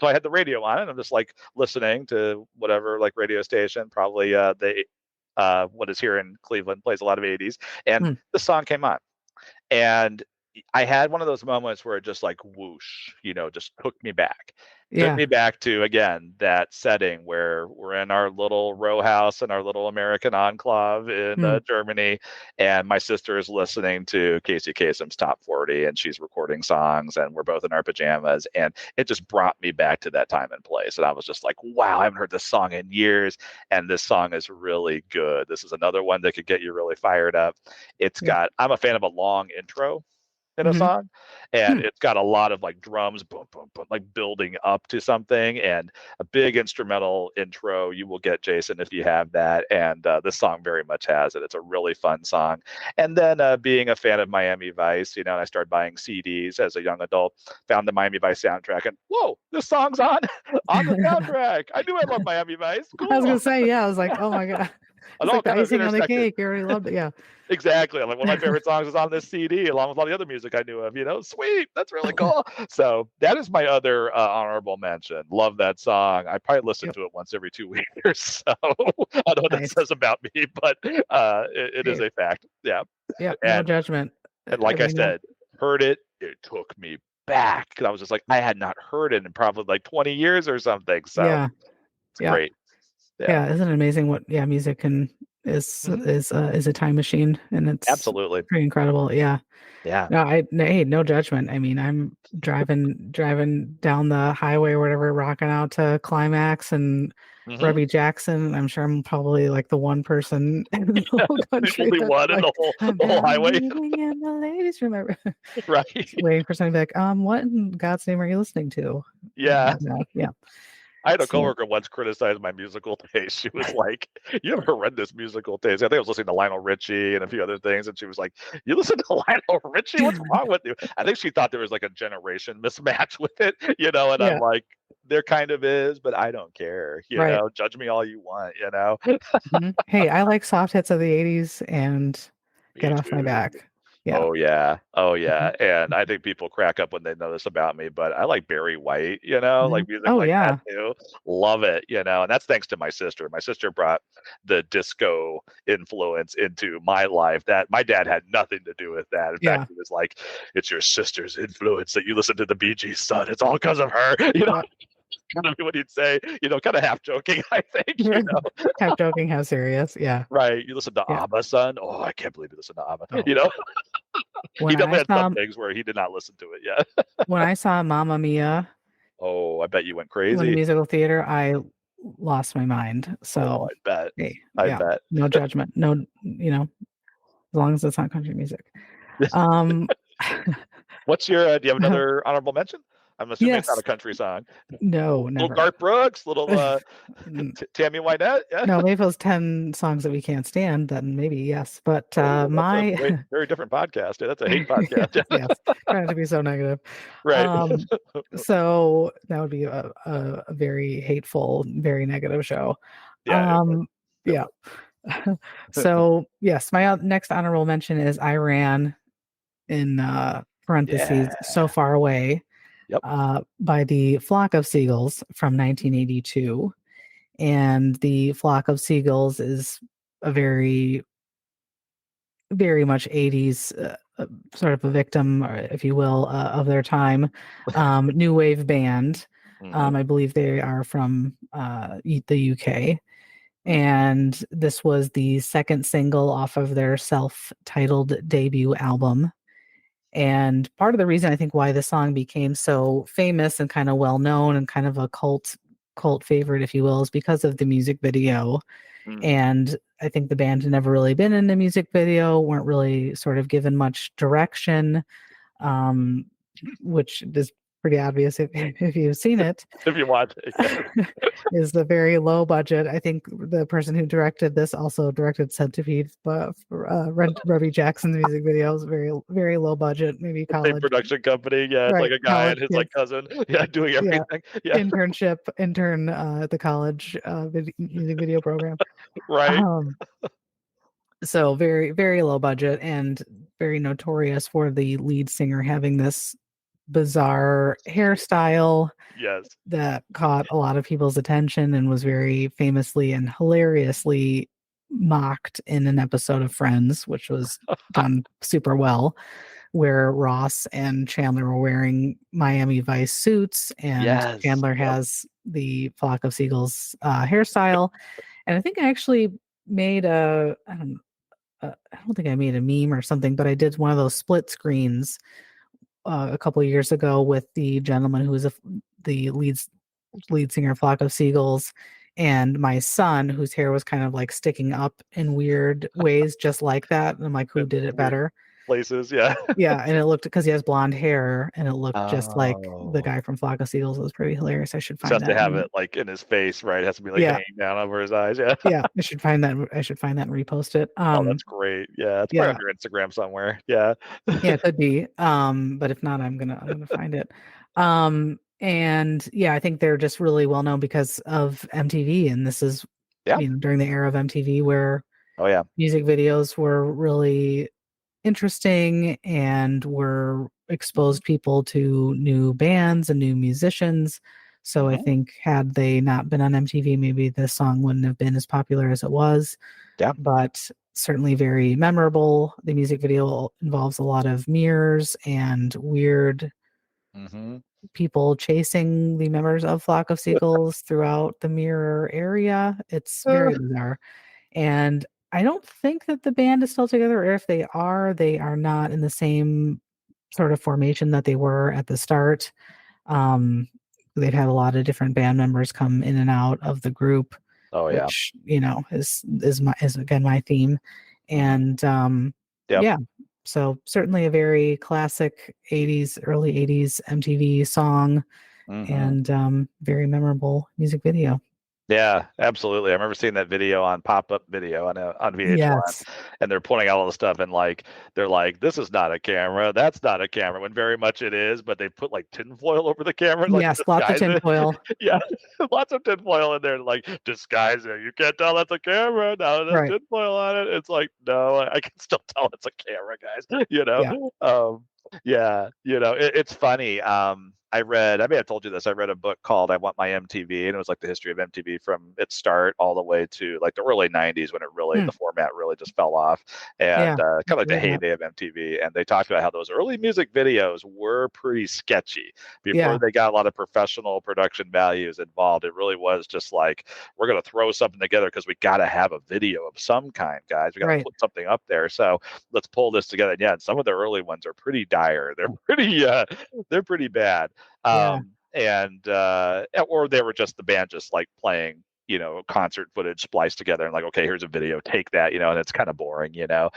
I had the radio on and I'm just like listening to whatever like radio station, probably what is here in Cleveland, plays a lot of 80s. And Hmm. the song came on. And I had one of those moments where it just like whoosh, just took me back. Took Yeah. me back to again that setting where we're in our little row house in our little American enclave in Hmm. Germany, and my sister is listening to Casey Kasem's Top 40, and she's recording songs, and we're both in our pajamas, and it just brought me back to that time and place, and I was just like, wow, I haven't heard this song in years, and this song is really good. This is another one that could get you really fired up. Yeah. I'm a fan of a long intro in a Hmm. song, and Hmm. it's got a lot of like drums boom boom boom like building up to something, and a big instrumental intro. You will get, Jason, if you have that, and this song very much has it. It's a really fun song. And then being a fan of Miami Vice, and I started buying CDs as a young adult, found the Miami Vice soundtrack, and whoa, this song's on on the soundtrack. I knew I loved Miami Vice. I was Cool. gonna say, yeah, I was like, oh my God. It It's all like the kind of icing on the intersected. cake. You already loved it. Yeah. Exactly. Like one of my favorite songs is on this CD, along with all the other music I knew of. Sweet. That's really cool. So that is my other honorable mention. Love that song. I probably listen Yep. to it once every 2 years. So I don't know what that Nice. says about me, but it is Hey, a fact. Yeah. yep. No And judgment. like I No. said, heard it. It took me back because I was just like, I had not heard it in probably like 20 years or something. So Yeah. it's Yeah. great. Yeah. Yeah. Isn't it amazing what music can Hmm. is a time machine, and it's Absolutely. pretty incredible. Yeah. Yeah. No, hey, no judgment. I mean, I'm driving down the highway or whatever, rocking out to Climax and Hmm. Robbie Jackson. I'm sure I'm probably like the one person in the whole The country only that's one in like, I'm the whole barely highway. moving in the ladies' room. Right. Waiting for somebody to be like, what in God's name are you listening to? Yeah. Yeah. I had a So coworker once criticize my musical taste. She was like, "You have horrendous musical taste." I think I was listening to Lionel Richie and a few other things, and she was like, "You listen to Lionel Richie? What's wrong with you?" I think she thought there was like a generation mismatch with it, And I'm yeah, like, "There kind of is, but I don't care, right. Judge me all you want." Mhm. Hey, I like soft hits of the 80s and get Me off my too. back. Yeah. Oh yeah. Oh Mhm. yeah. And I think people crack up when they know this about me, but I like Barry White, you know, like Mhm. music Oh like that yeah. too. Love it, you know, and that's thanks to my sister. My sister brought the disco influence into my life that my dad had nothing to do with that. In fact, Yeah. he was like, it's your sister's influence that you listen to the Bee Gees, son. It's all because of her. You know, Yeah. kind of what he'd say, you know, kind of half joking, I think, you know. Half joking, half serious. Yeah. Right. You listen to Yeah. ABBA, son. Oh, I can't believe you listen to ABBA. Oh. You know, he When I definitely had saw some things where he did not listen to it yet. when I saw Mamma Mia Oh, I bet you went in the crazy. musical theater, I lost my mind. Oh, So, I bet. hey, I yeah, bet. no judgment. No, as long as it's not country music. Um, What's your? Do you have another honorable mention? I'm assuming it's not a yes. country song. No, Little never. Garth Brooks, little N- Tammy Wynette. Yeah. no, maybe those 10 songs that we can't stand, then maybe yes. But Oh, that's a my very different podcast. Yeah, that's a hate podcast. yes, trying to be so negative. Right. Um, so that would be a very hateful, very negative show. Yeah, it would. Um, It yeah. would. So yes, my next honorable mention is Iran in parentheses So Yeah. Far Away Yep. by the Flock of Seagulls from 1982. And the Flock of Seagulls is a very, very much 80s sort of a victim, if you will, of their time. New wave band. Hmm. I believe they are from the UK. And this was the second single off of their self-titled debut album. And part of the reason I think why the song became so famous and kind of well known and kind of a cult favorite, if you will, is because of the music video. Mm. And I think the band had never really been in a music video, weren't really sort of given much direction, um, which is pretty obvious if if you've seen it. If you want it, yeah. Is the very low budget. I think the person who directed this also directed Centipede, but Robbie Jackson's music videos, very very low budget, maybe The same college, production company. Yeah, it's like right? a guy College and his kids, like cousin. Yeah, doing yeah. everything. Yeah. Intern at the college music video program. Right. Um, so very very low budget and very notorious for the lead singer having this bizarre hairstyle Yes. that caught a lot of people's attention and was very famously and hilariously mocked in an episode of Friends, which was done super well, where Ross and Chandler were wearing Miami Vice suits, and Yes. Chandler Yep. has the Flock of Seagulls hairstyle. And I think I actually made I don't think I made a meme or something, but I did one of those split screens a couple of years ago with the gentleman who was the lead singer of Flock of Seagulls, and my son, whose hair was kind of like sticking up in weird ways, just like that. And I'm like, who In did it weird better? places. Yeah. Yeah, and it looked because he has blonde hair, and it looked just like the Oh. guy from Flock of Seagulls. It was pretty hilarious. I should Just find has to that. have it like in his face, right? It has to be like Yeah, hanging down over his eyes. Yeah. yeah, I should find that. I should find that and repost it. Oh, that's great. Yeah, it's probably Yeah, on your Instagram somewhere. Yeah. yeah, it could be. But if not, I'm gonna find it. And yeah, I think they're just really well known because of MTV, and this is, Yeah. during the era of MTV where Oh yeah. music videos were really interesting and were exposed people to new bands and new musicians. So I Hmm. think had they not been on MTV, maybe this song wouldn't have been as popular as it was, Yeah. but certainly very memorable. The music video involves a lot of mirrors and weird Hmm. people chasing the members of Flock of Seagulls throughout the mirror area. It's very bizarre. And I don't think that the band is still together, or if they are not in the same sort of formation that they were at the start. Um, they've had a lot of different band members come in and out of the group, Oh yeah. which is again my theme. Hmm. And Yep. yeah, so certainly a very classic 80s, early 80s MTV song, Hmm. and very memorable music video. Yeah, absolutely. I remember seeing that video on pop-up video on VH1, Yes. and they're pointing out all the stuff, and like they're like, "This is not a camera. That's not a camera." When very much it is, but they put like tinfoil over the camera, like to Yes, lots of disguise it. tinfoil. Yeah, lots of tinfoil in there, to, like disguise it. You can't tell that's a camera now. There's Right. tinfoil on it. It's like, no, I can still tell it's a camera, guys. Yeah. Yeah, it's funny. I may have told you this. I read a book called "I Want My MTV," and it was like the history of MTV from its start all the way to like the early '90s when Hmm. the format really just fell off, and Yeah. kind of like the Read that. heyday of MTV. And they talked about how those early music videos were pretty sketchy before Yeah. they got a lot of professional production values involved. It really was just like, we're going to throw something together because we got to have a video of some kind, guys. We got to Right. put something up there. So let's pull this together. And yeah, and some of the early ones are pretty dire. They're pretty bad. Yeah. And or they were just the band just like playing, concert footage spliced together and like, okay, here's a video, take that, and it's kind of boring. Yeah.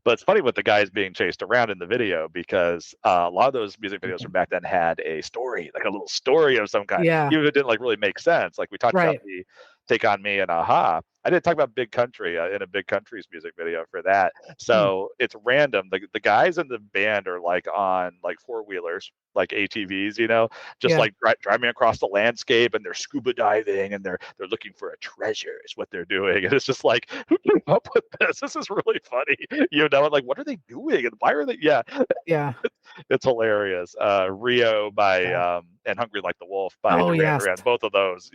But it's funny with the guys being chased around in the video, because a lot of those music videos from back then had a story, like a little story of some kind, Yeah. even if it didn't like really make sense. Like we talked about Right. the Take on Me and Aha. I didn't talk about Big Country in a Big Country's music video for that. Hmm. So it's random. The guys in the band are like on like four-wheelers, like ATVs, just Yeah. like driving across the landscape, and they're scuba diving, and they're looking for a treasure is what they're doing. And it's just like, who came up with this? This is really funny. And like, what are they doing? And why are they? Yeah, Yeah. it's hilarious. Rio by Yeah. and Hungry Like the Wolf by Oh, Duran yes. Duran. Both of those,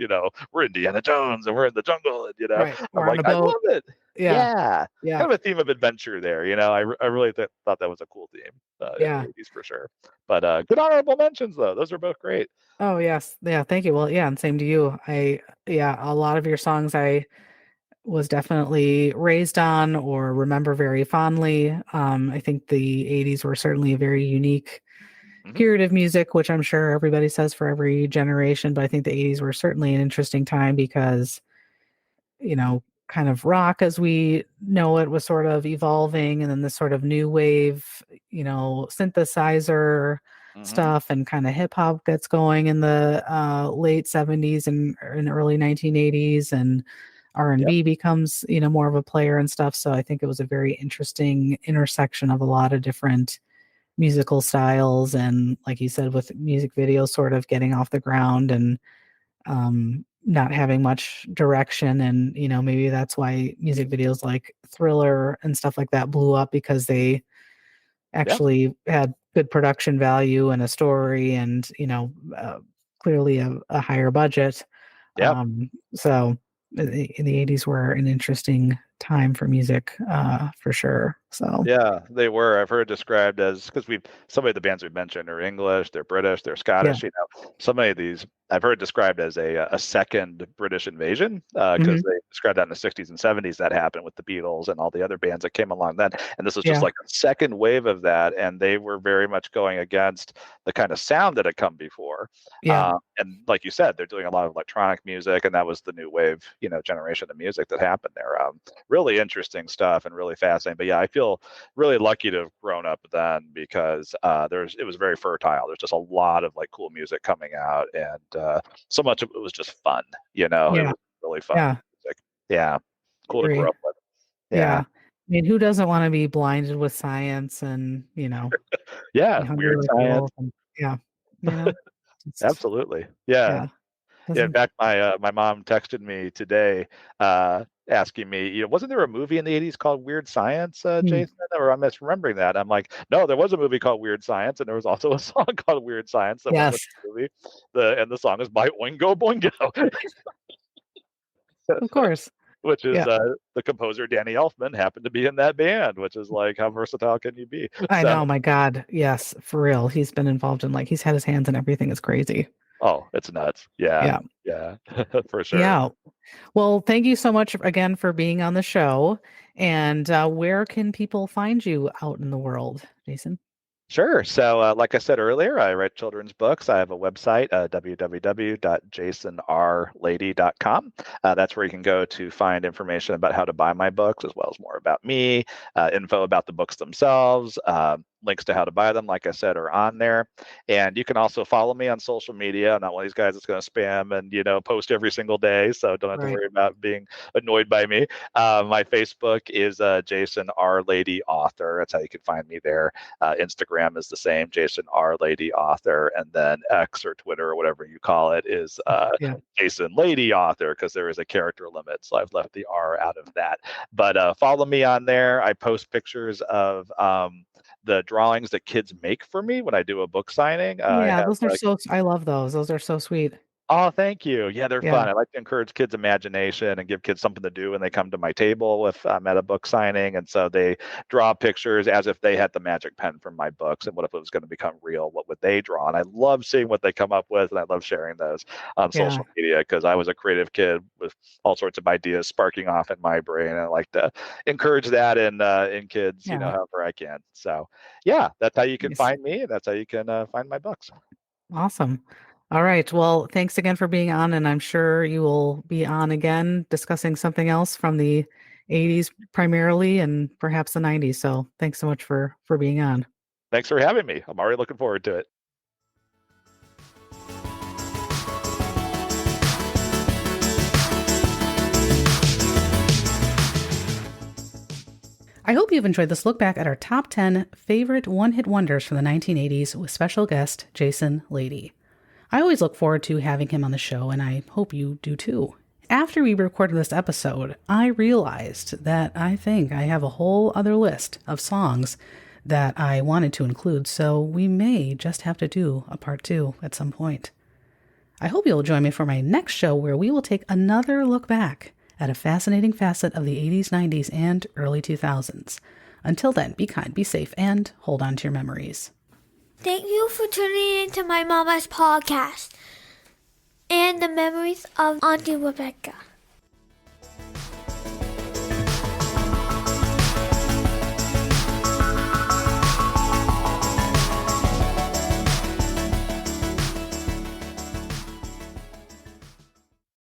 we're Indiana Jones and we're in the jungle, and Right. I'm We're on like, a I boat. love it. Yeah. Yeah, Yeah. kind of a theme of adventure there. I really thought that was a cool theme in the Yeah. '80s for sure. But good honorable mentions though; those are both great. Oh, yes. Yeah. Thank you. Well, yeah. And same to you. Yeah, a lot of your songs I was definitely raised on or remember very fondly. I think the 80s were certainly a very unique Hmm. period of music, which I'm sure everybody says for every generation, but I think the 80s were certainly an interesting time because, kind of rock as we know it was sort of evolving, and then this sort of new wave, synthesizer Hmm. stuff and kind of hip hop gets going in the late 70s and early 1980s, and Yep. R&B becomes, more of a player and stuff. So I think it was a very interesting intersection of a lot of different musical styles, and like you said, with music videos sort of getting off the ground and not having much direction. And maybe that's why music videos like Thriller and stuff like that blew up, because they Yeah. actually had good production value and a story, and clearly a higher budget. Yeah. So in the 80s were an interesting time for music, for sure. So Yeah, they were. I've heard described as, because some of the bands we've mentioned are English, they're British, they're yeah. Scottish. So many of these I've heard described as a second British invasion, because Hmm. they described that in the '60s and '70s that happened with the Beatles and all the other bands that came along then. And this was just Yeah. like a second wave of that, and they were very much going against the kind of sound that had come before. Yeah. And like you said, they're doing a lot of electronic music, and that was the new wave, generation of music that happened there. Really interesting stuff and really fascinating. But yeah, I feel really lucky to have grown up then, because it was very fertile. There's just a lot of like cool music coming out, and so much of it was just fun. It Yeah. was really fun Yeah. music. Yeah, I cool to grow agree. up with. Yeah. Yeah, I mean, who doesn't want to be blinded with science and, be yeah, hungry weird like a science. wolf? And yeah, you know, just, Absolutely. Yeah. yeah, Yeah, in doesn't, fact, my mom texted me today, asking me, wasn't there a movie in the '80s called Weird Science, hmm, Jason? Or I'm misremembering that. I'm like, no, there was a movie called Weird Science, and there was also a song called Weird Science that went with yes, the movie. The song is by Oingo Boingo, of course. which is Yeah. the composer Danny Elfman happened to be in that band, which is like, how versatile can you be? I So, know. My God. Yes. For real. He's been involved in, like, he's had his hands in everything. It's crazy. oh, it's nuts. Yeah, Yeah. yeah, for sure. Yeah. Well, thank you so much again for being on the show. And where can people find you out in the world, Jason? Sure. So, like I said earlier, I write children's books. I have a website, www.jasonrlady.com. That's where you can go to find information about how to buy my books, as well as more about me, info about the books themselves, links to how to buy them, like I said, are on there. And you can also follow me on social media. I'm not one of these guys that's going to spam and, post every single day. So don't have to Right. worry about being annoyed by me. My Facebook is Jason R. Lady Author. That's how you can find me there. Instagram is the same, Jason R. Lady Author. And then X or Twitter or whatever you call it is Yeah. Jason Lady Author, because there is a character limit. So I've left the R out of that. But follow me on there. I post pictures of the drawings that kids make for me when I do a book signing. I Yeah, have those are I love those. Those are so sweet. Oh, thank you. Yeah, they're Yeah. fun. I like to encourage kids' imagination and give kids something to do when they come to my table if I'm at a book signing. And so they draw pictures as if they had the magic pen from my books. And what if it was going to become real? What would they draw? And I love seeing what they come up with. And I love sharing those on Yeah. social media because I was a creative kid with all sorts of ideas sparking off in my brain. And I like to encourage that in kids, Yeah. however I can. So, yeah, that's how you can Nice. find me. And that's how you can find my books. Awesome. All right. Well, thanks again for being on, and I'm sure you will be on again discussing something else from the 80s primarily and perhaps the 90s. So thanks so much for being on. Thanks for having me. I'm already looking forward to it. I hope you've enjoyed this look back at our top 10 favorite one-hit wonders from the 1980s with special guest Jason Lady. I always look forward to having him on the show, and I hope you do too. After we recorded this episode, I realized that I think I have a whole other list of songs that I wanted to include, so we may just have to do a part 2 at some point. I hope you'll join me for my next show where we will take another look back at a fascinating facet of the 80s, 90s, and early 2000s. Until then, be kind, be safe, and hold on to your memories. Thank you for tuning in to my mama's podcast and the memories of Auntie Rebecca.